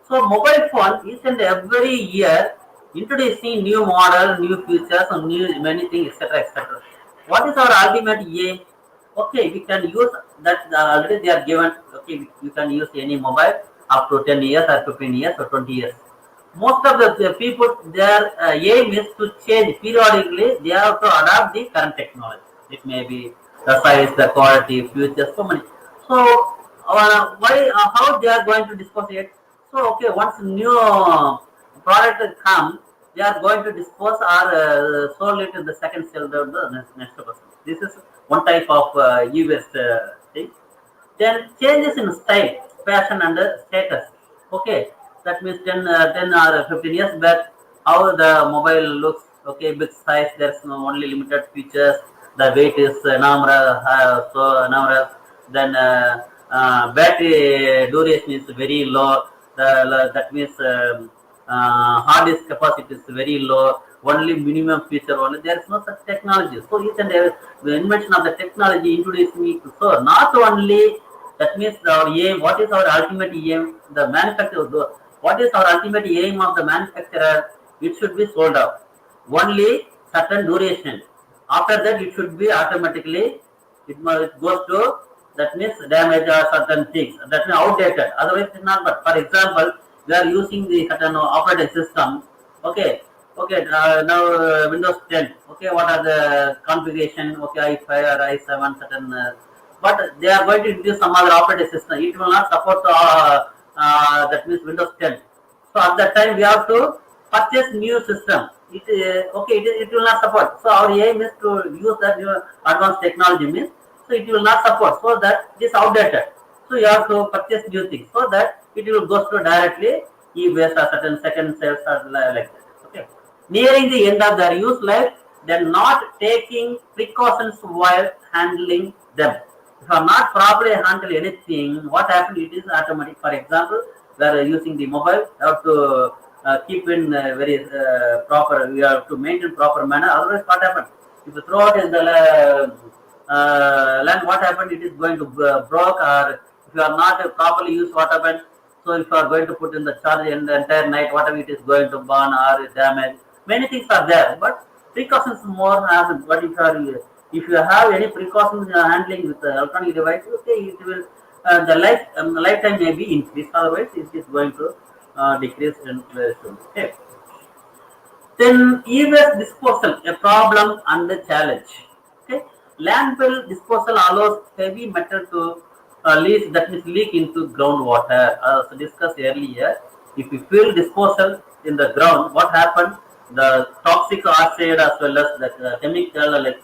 So mobile phone each and every year introducing new model, new features, and new many things, etc., etc. What is our ultimate aim? Okay, we can use that already they are given. Okay, you can use any mobile up to 10 years or 15 years or 20 years. Most of the people, their aim is to change periodically. They have to adapt the current technology. It may be the size, the quality, features, so many. So, why? How they are going to dispose it? So, okay, once new product come, they are going to dispose or sold it in the second sale of the next person. This is one type of e-waste thing. Then changes in style, fashion, and status. Okay, that means 10 or 15 years back, how the mobile looks. Okay, big size. There's no only limited features. The weight is enormous, so enormous. Then battery duration is very low. That means hard disk capacity is very low. Only minimum feature only. There is no such technology. So each and every the invention of the technology introduced me. So not only that means our aim. What is our ultimate aim? The manufacturer. What is our ultimate aim of the manufacturer? It should be sold out. Only certain duration. After that, it should be automatically. It goes to that means damage or certain things. That means outdated. Otherwise, it's not. But for example, we are using the certain operating system. Okay. Okay, now Windows 10. Okay, what are the configuration? Okay, i5 or i7 certain, but they are going to introduce some other operating system. It will not support that means Windows 10. So at that time we have to purchase new system. It will not support. So our aim is to use that new advanced technology means. So it will not support. So that it is outdated. So you have to purchase new things so that it will go through directly e-waste or certain second sales or like that. Okay. Nearing the end of their use life, they're not taking precautions while handling them. If you are not properly handle anything, what happens? It is automatic. For example, we are using the mobile, you have to keep in very proper. We have to maintain proper manner. Otherwise, what happens? If you throw it in the land, what happened? It is going to broke, or if you are not properly used, what happened? So if you are going to put in the charge in the entire night, whatever it is going to burn or damage, many things are there. But precautions more happen. But if you have any precautions handling with the electronic device, okay, it will the lifetime may be increased. Otherwise, it is going to decrease in very soon. Okay. Then e-waste disposal, a problem and a challenge. Okay. Landfill disposal allows heavy metal to leak into groundwater. As discussed earlier, if you fill disposal, in the ground, what happened? The toxic oxide as well as the chemical, like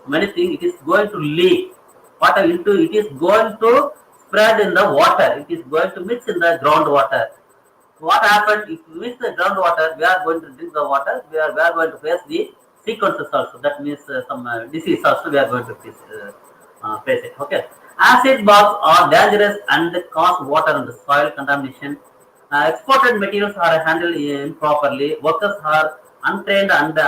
many things, it is going to leak. What into it is going to spread in the water. It is going to mix in the groundwater. What happened if we mix the groundwater? We are going to drink the water. We are going to face the sequences also. That means some disease also we are going to face it. Okay. Acid baths are dangerous and they cause water and soil contamination. Exported materials are handled improperly. Workers are untrained and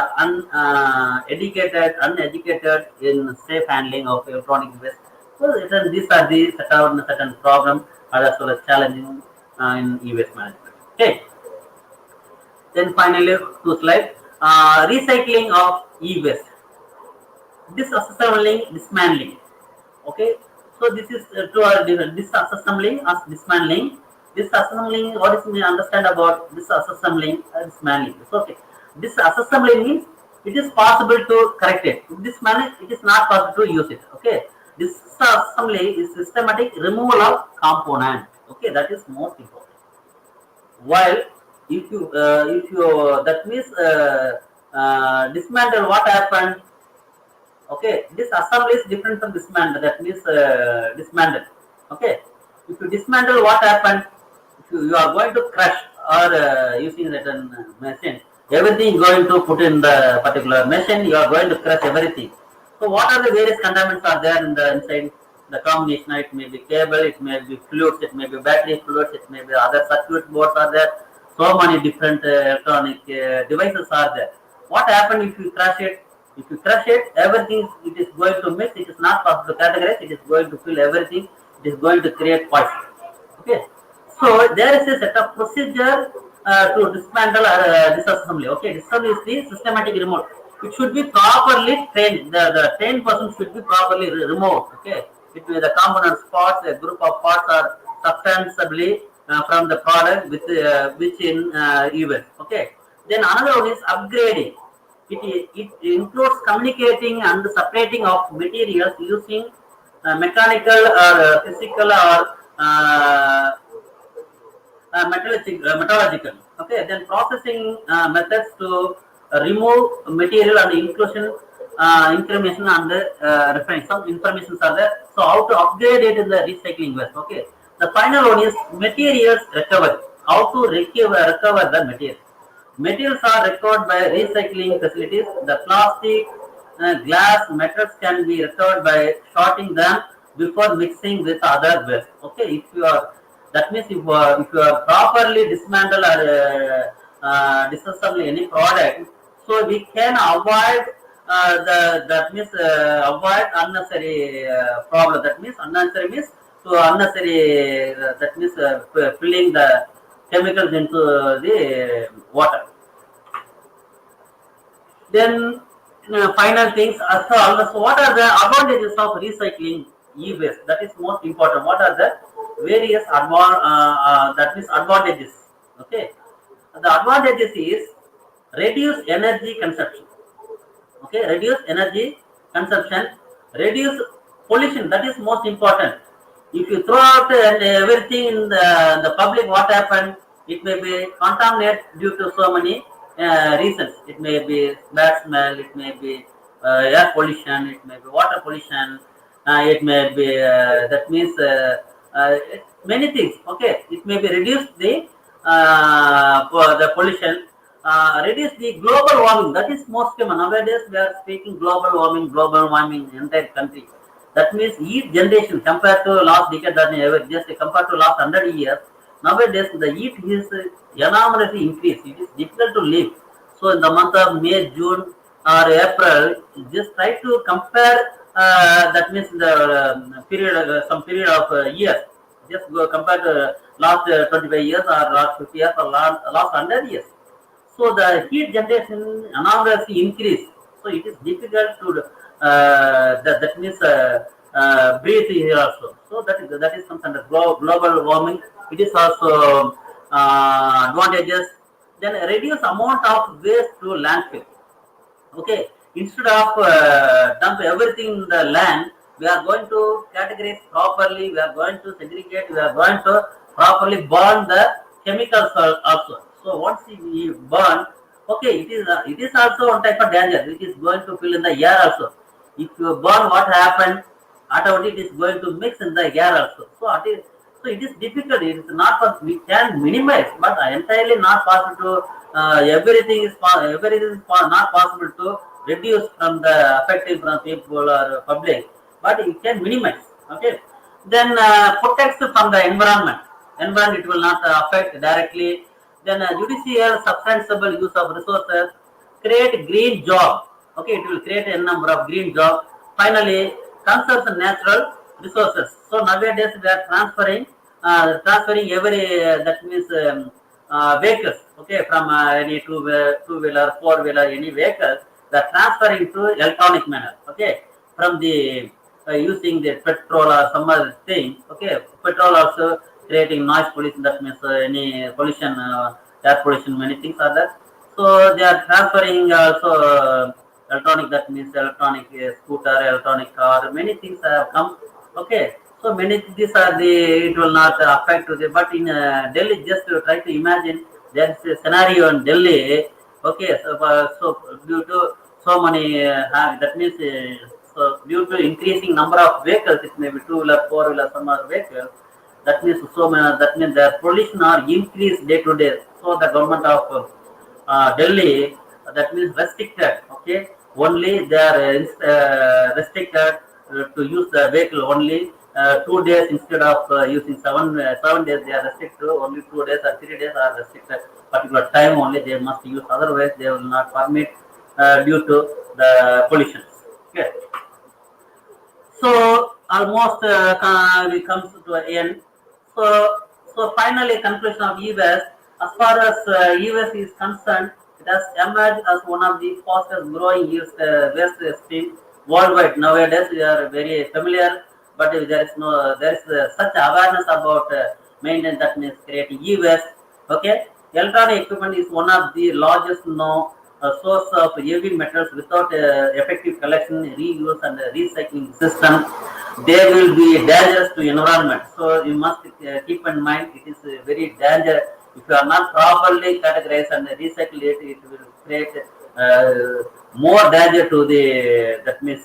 uneducated in safe handling of electronic waste. So these are the certain problems as well as challenging in e-waste management. Okay. Then finally, two slides. Recycling of e-waste. Disassembling, dismantling. Okay, so this is disassembling as dismantling. Disassembling, what is we understand about disassembling and dismantling? So, okay, disassembling means it is possible to correct it. Dismantling, it is not possible to use it. Okay, disassembly is systematic removal of component. Okay, that is most important. While if you that means dismantle, what happened? Okay, this assembly is different from dismantle. That means dismantle. Okay, if you dismantle, what happened? If you are going to crush or using certain machine, everything going to put in the particular machine. You are going to crush everything. So, what are the various contaminants are there in the inside the combination? It may be cable, it may be fluids, it may be battery fluids, it may be other circuit boards are there. So many different electronic devices are there. What happened if you crush it? If you crush it, everything it is going to mix. It is not possible to categorize. It is going to fill everything. It is going to create poison. Okay. So there is a set of procedure to dismantle disassembly. Okay, disassembly is the systematic removal. It should be properly trained. The trained person should be properly removed. Okay, it may the component parts, a group of parts are substantially from the product with which in event. Okay. Then another one is upgrading. It includes communicating and separating of materials using mechanical or physical or metallurgical. Okay, then processing methods to remove material and inclusion, information and reference. Some informations are there. So how to upgrade it in the recycling waste. Okay, the final one is materials recovery. How to recover the material. Materials are recovered by recycling facilities. The plastic, glass, metals can be recovered by sorting them before mixing with other waste. Okay, if you are that means if you are properly dismantle or disassemble any product, so we can avoid the that means avoid unnecessary problem. That means unnecessary means so unnecessary that means filling the chemicals into the water. Then final things also what are the advantages of recycling e-waste? That is most important. What are the various that means advantages? Okay, the advantages is reduce energy consumption. Okay, reduce energy consumption, reduce pollution. That is most important. If you throw out and everything in the public, what happened? It may be contaminated due to so many reasons. It may be bad smell, it may be air pollution, it may be water pollution, it may be that means many things. Okay, it may be reduce the pollution, reduce the global warming. That is most common nowadays. We are speaking global warming in entire country. That means each generation compared to last decade, that just compared to last 100 years, nowadays the heat is enormously increased. It is difficult to live. So in the month of May, June or April, just try to compare. That means the period, some period of years. Just go compare the last 25 years or last 50 years or last 100 years. So the heat generation enormously increase. So it is difficult to that means breathe here also. So that is some kind of global warming. It is also advantages. Then reduce amount of waste to landfill. Okay, instead of dump everything in the land, we are going to categorize properly. We are going to segregate. We are going to properly burn the chemicals also. So once we burn, okay, it is also one type of danger which is going to fill in the air also. If you burn, what happened? Automatically it is going to mix in the air also. So it is difficult. It is not we can minimize, but entirely not possible to everything is not possible to reduce from the affecting from people or public, but you can minimize. Okay, then protects from the environment. Environment it will not affect directly. Then judicial substantial use of resources create green job. Okay, it will create a number of green jobs. Finally, conserves natural resources. So nowadays we are transferring every that means vehicles. Okay, from any two wheeler, four wheeler, any vehicle, they are transferring to electronic manner. Okay, from the using the petrol or some other thing. Okay, petrol also creating noise pollution. That means any pollution, air pollution, many things are there. So they are transferring also electronic. That means electronic scooter, electronic car. Many things have come. Okay, so many these are the it will not affect to the. But in Delhi, just to try to imagine there is a scenario in Delhi. Okay, so due to so many that means so due to increasing number of vehicles, it may be two wheeler, four wheeler, some other vehicles. That means so many. That means their pollution are increased day to day. So the government of Delhi, that means restricted. Okay, only they are restricted to use the vehicle only 2 days instead of using 7 days. They are restricted to only 2 days or 3 days are restricted. Particular time only they must use. Otherwise, they will not permit due to the pollution. Okay. So almost we comes to an end. So finally conclusion of US. As far as US is concerned, it has emerged as one of the fastest growing waste stream worldwide. Nowadays we are very familiar, but there is such awareness about maintenance, that means creating e-waste. Okay, electronic equipment is one of the largest now source of heavy metals without effective collection, reuse, and recycling system. They will be dangerous to environment. So you must keep in mind it is very dangerous. If you are not properly categorized and recycle it, it will create more danger to the that means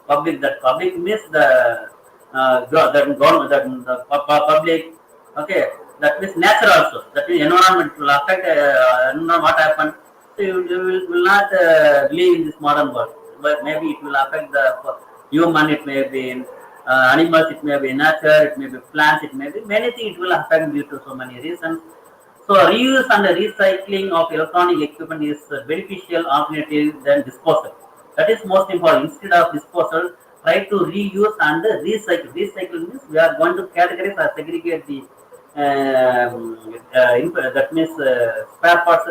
public. That public means the government, that the public. Okay, that means nature also. That means environment will affect. What happened? So you will not live in this modern world, but maybe it will affect the human. It may be animals. It may be nature. It may be plants. It may be many things. It will affect due to so many reasons. So reuse and recycling of electronic equipment is a beneficial alternative than disposal. That is most important. Instead of disposal, try to reuse and recycle. Recycle means we are going to categorize or segregate the that means spare parts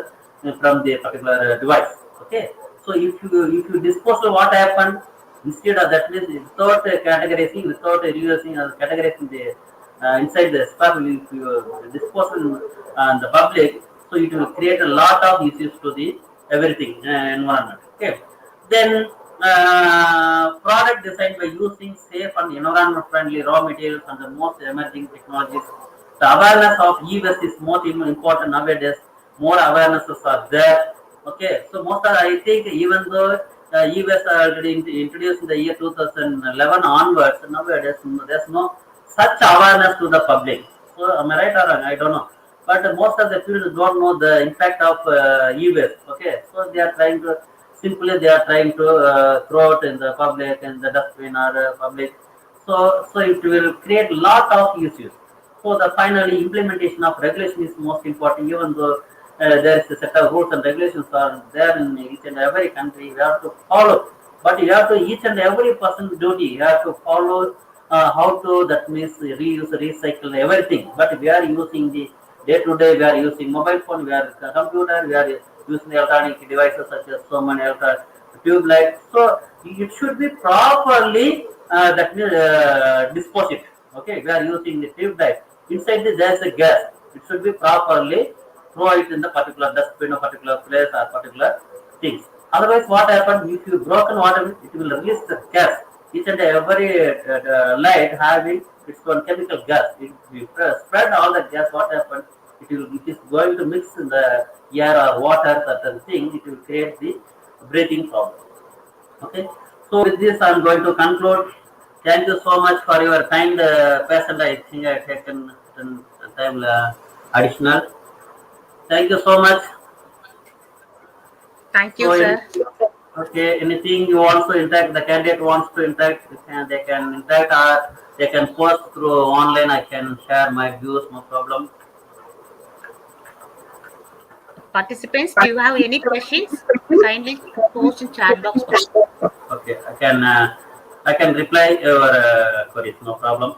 from the particular device. Okay. So if you dispose, what happened? Instead of that means without categorizing, without reusing or categorizing the inside the spare, if you dispose in the public, so it will create a lot of issues to the everything environment. Okay. Then product designed by using safe and environment friendly raw materials and the most emerging technologies. The awareness of e-waste is most important nowadays. More awarenesses are there. Okay, so most of I think even though e-waste are already introduced in the year 2011 onwards, nowadays there's no such awareness to the public. So am I right or wrong? I don't know. But most of the people don't know the impact of e-waste. Okay, so they are trying to throw it in the public in the dustbin or public. So it will create lot of issues. So the finally implementation of regulation is most important. Even though there is a set of rules and regulations are there in each and every country, you have to follow. But you have to each and every person's duty. You have to follow how to, that means reuse, recycle everything. But we are using the day to day. We are using mobile phone. We are computer. We are using electronic devices such as so many electronic tube lights. So it should be properly that means dispose it. Okay, we are using the tube light. Inside this there is a gas. It should be properly throw it in the particular dustbin or particular place or particular things. Otherwise, what happens if you broken water, it will release the gas. Each and every light having its own chemical gas. If you spread all the gas, what happens? It is going to mix in the air or water, certain thing. It will create the breathing problem. Okay. So with this, I am going to conclude. Thank you so much for your kind patient. I think I have taken certain time additional. Thank you so much. Thank you, So, sir. okay, anything you want to interact, the candidate wants to interact, they can interact or they can post through online. I can share my views, no problem. Participants, do you have any questions? Kindly post in chat box now. Okay, I can reply your queries, no problem.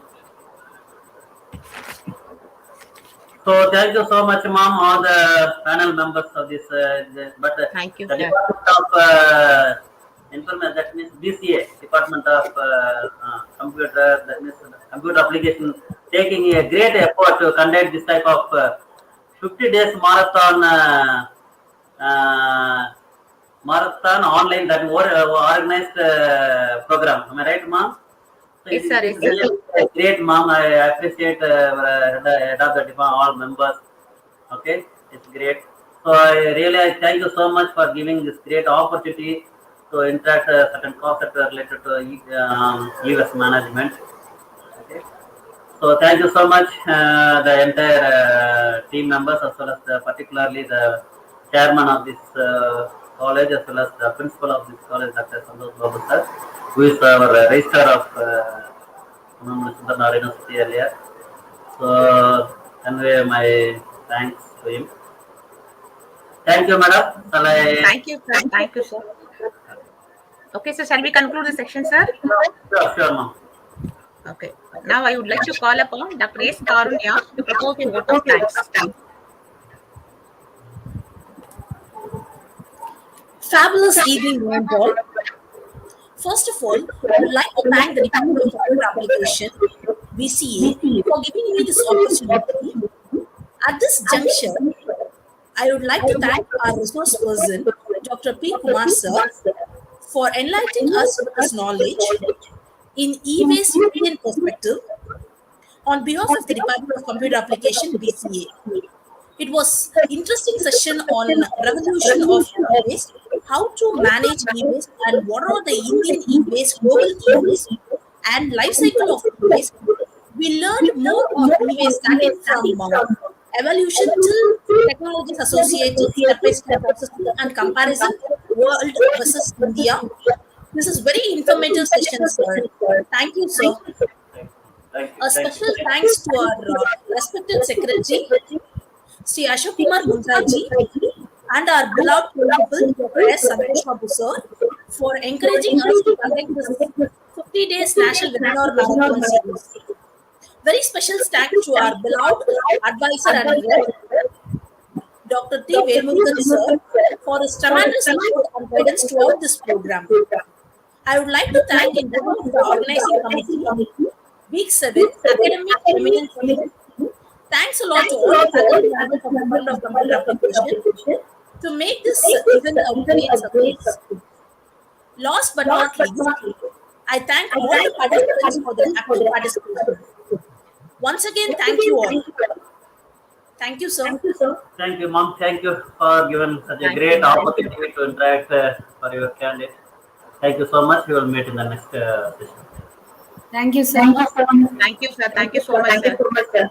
So thank you so much, ma'am, all the panel members of this. But Thank you, the sir. Department of Information, that means DCA, Department of Computer, that means Computer Application, taking a great effort to conduct this type of 50 days marathon. Marathon online, that more organized program. Am I right, ma'am? So Yes, sir. it is Yes, sir. really great, ma'am. I appreciate the head of the department, all members. Okay, it's great. So I thank you so much for giving this great opportunity to interact certain concepts related to US management. Okay. So thank you so much, the entire team members, as well as particularly the chairman of this college, as well as the principal of this college, Dr. Santosh Babu sir, who is our registrar of Sundarnagara University earlier. So convey my thanks to him. Thank you, madam. Shall I? Thank you, sir. Thank you, sir. Okay, so shall we conclude the section, sir? Sure, sure, ma'am. Okay. Now I would like to call upon Dr. S. Karunya to propose a vote of thanks. Fabulous evening, one all. First of all, I would like to thank the Department of Computer Application, BCA, for giving me this opportunity. At this juncture, I would like to thank our resource person, Dr. P. Kumar sir, for enlightening us with his knowledge in e-waste Indian perspective on behalf of the Department of Computer Application, BCA. It was an interesting session on revolution of e-waste, how to manage e-waste, and what are the Indian e-waste, global e-waste, and life cycle of e-waste. We learned more of e-waste starting from evolution till technologies associated, step-by-step process and comparison, world versus India. This is very informative session, sir. Thank you, sir. Thank you. A special thanks to our respected secretary, Sri Ashok Kumar Mundaji, and our beloved principal, Dr. S. Santosh Babu sir, for encouraging us to conduct this 50 days national webinar marathon series. Very special thanks to our beloved advisor and rep, Dr. T. Velmurugan sir, for his tremendous support and guidance throughout this program. I would like to thank in behalf of the organizing committee, Week 7, Academic Eminence Team. Thanks a lot to all the faculty members of the Department of Computer Application to make this event a great success. Last but not least, I thank all the participants for their active participation. Once again, thank you all. Thank you, sir. Thank you, ma'am. Thank you for giving such a Thank great you. opportunity to interact for your candidate. Thank you so much. We will meet in the next session. Thank you, sir. Thank you, sir. Thank you so much, sir.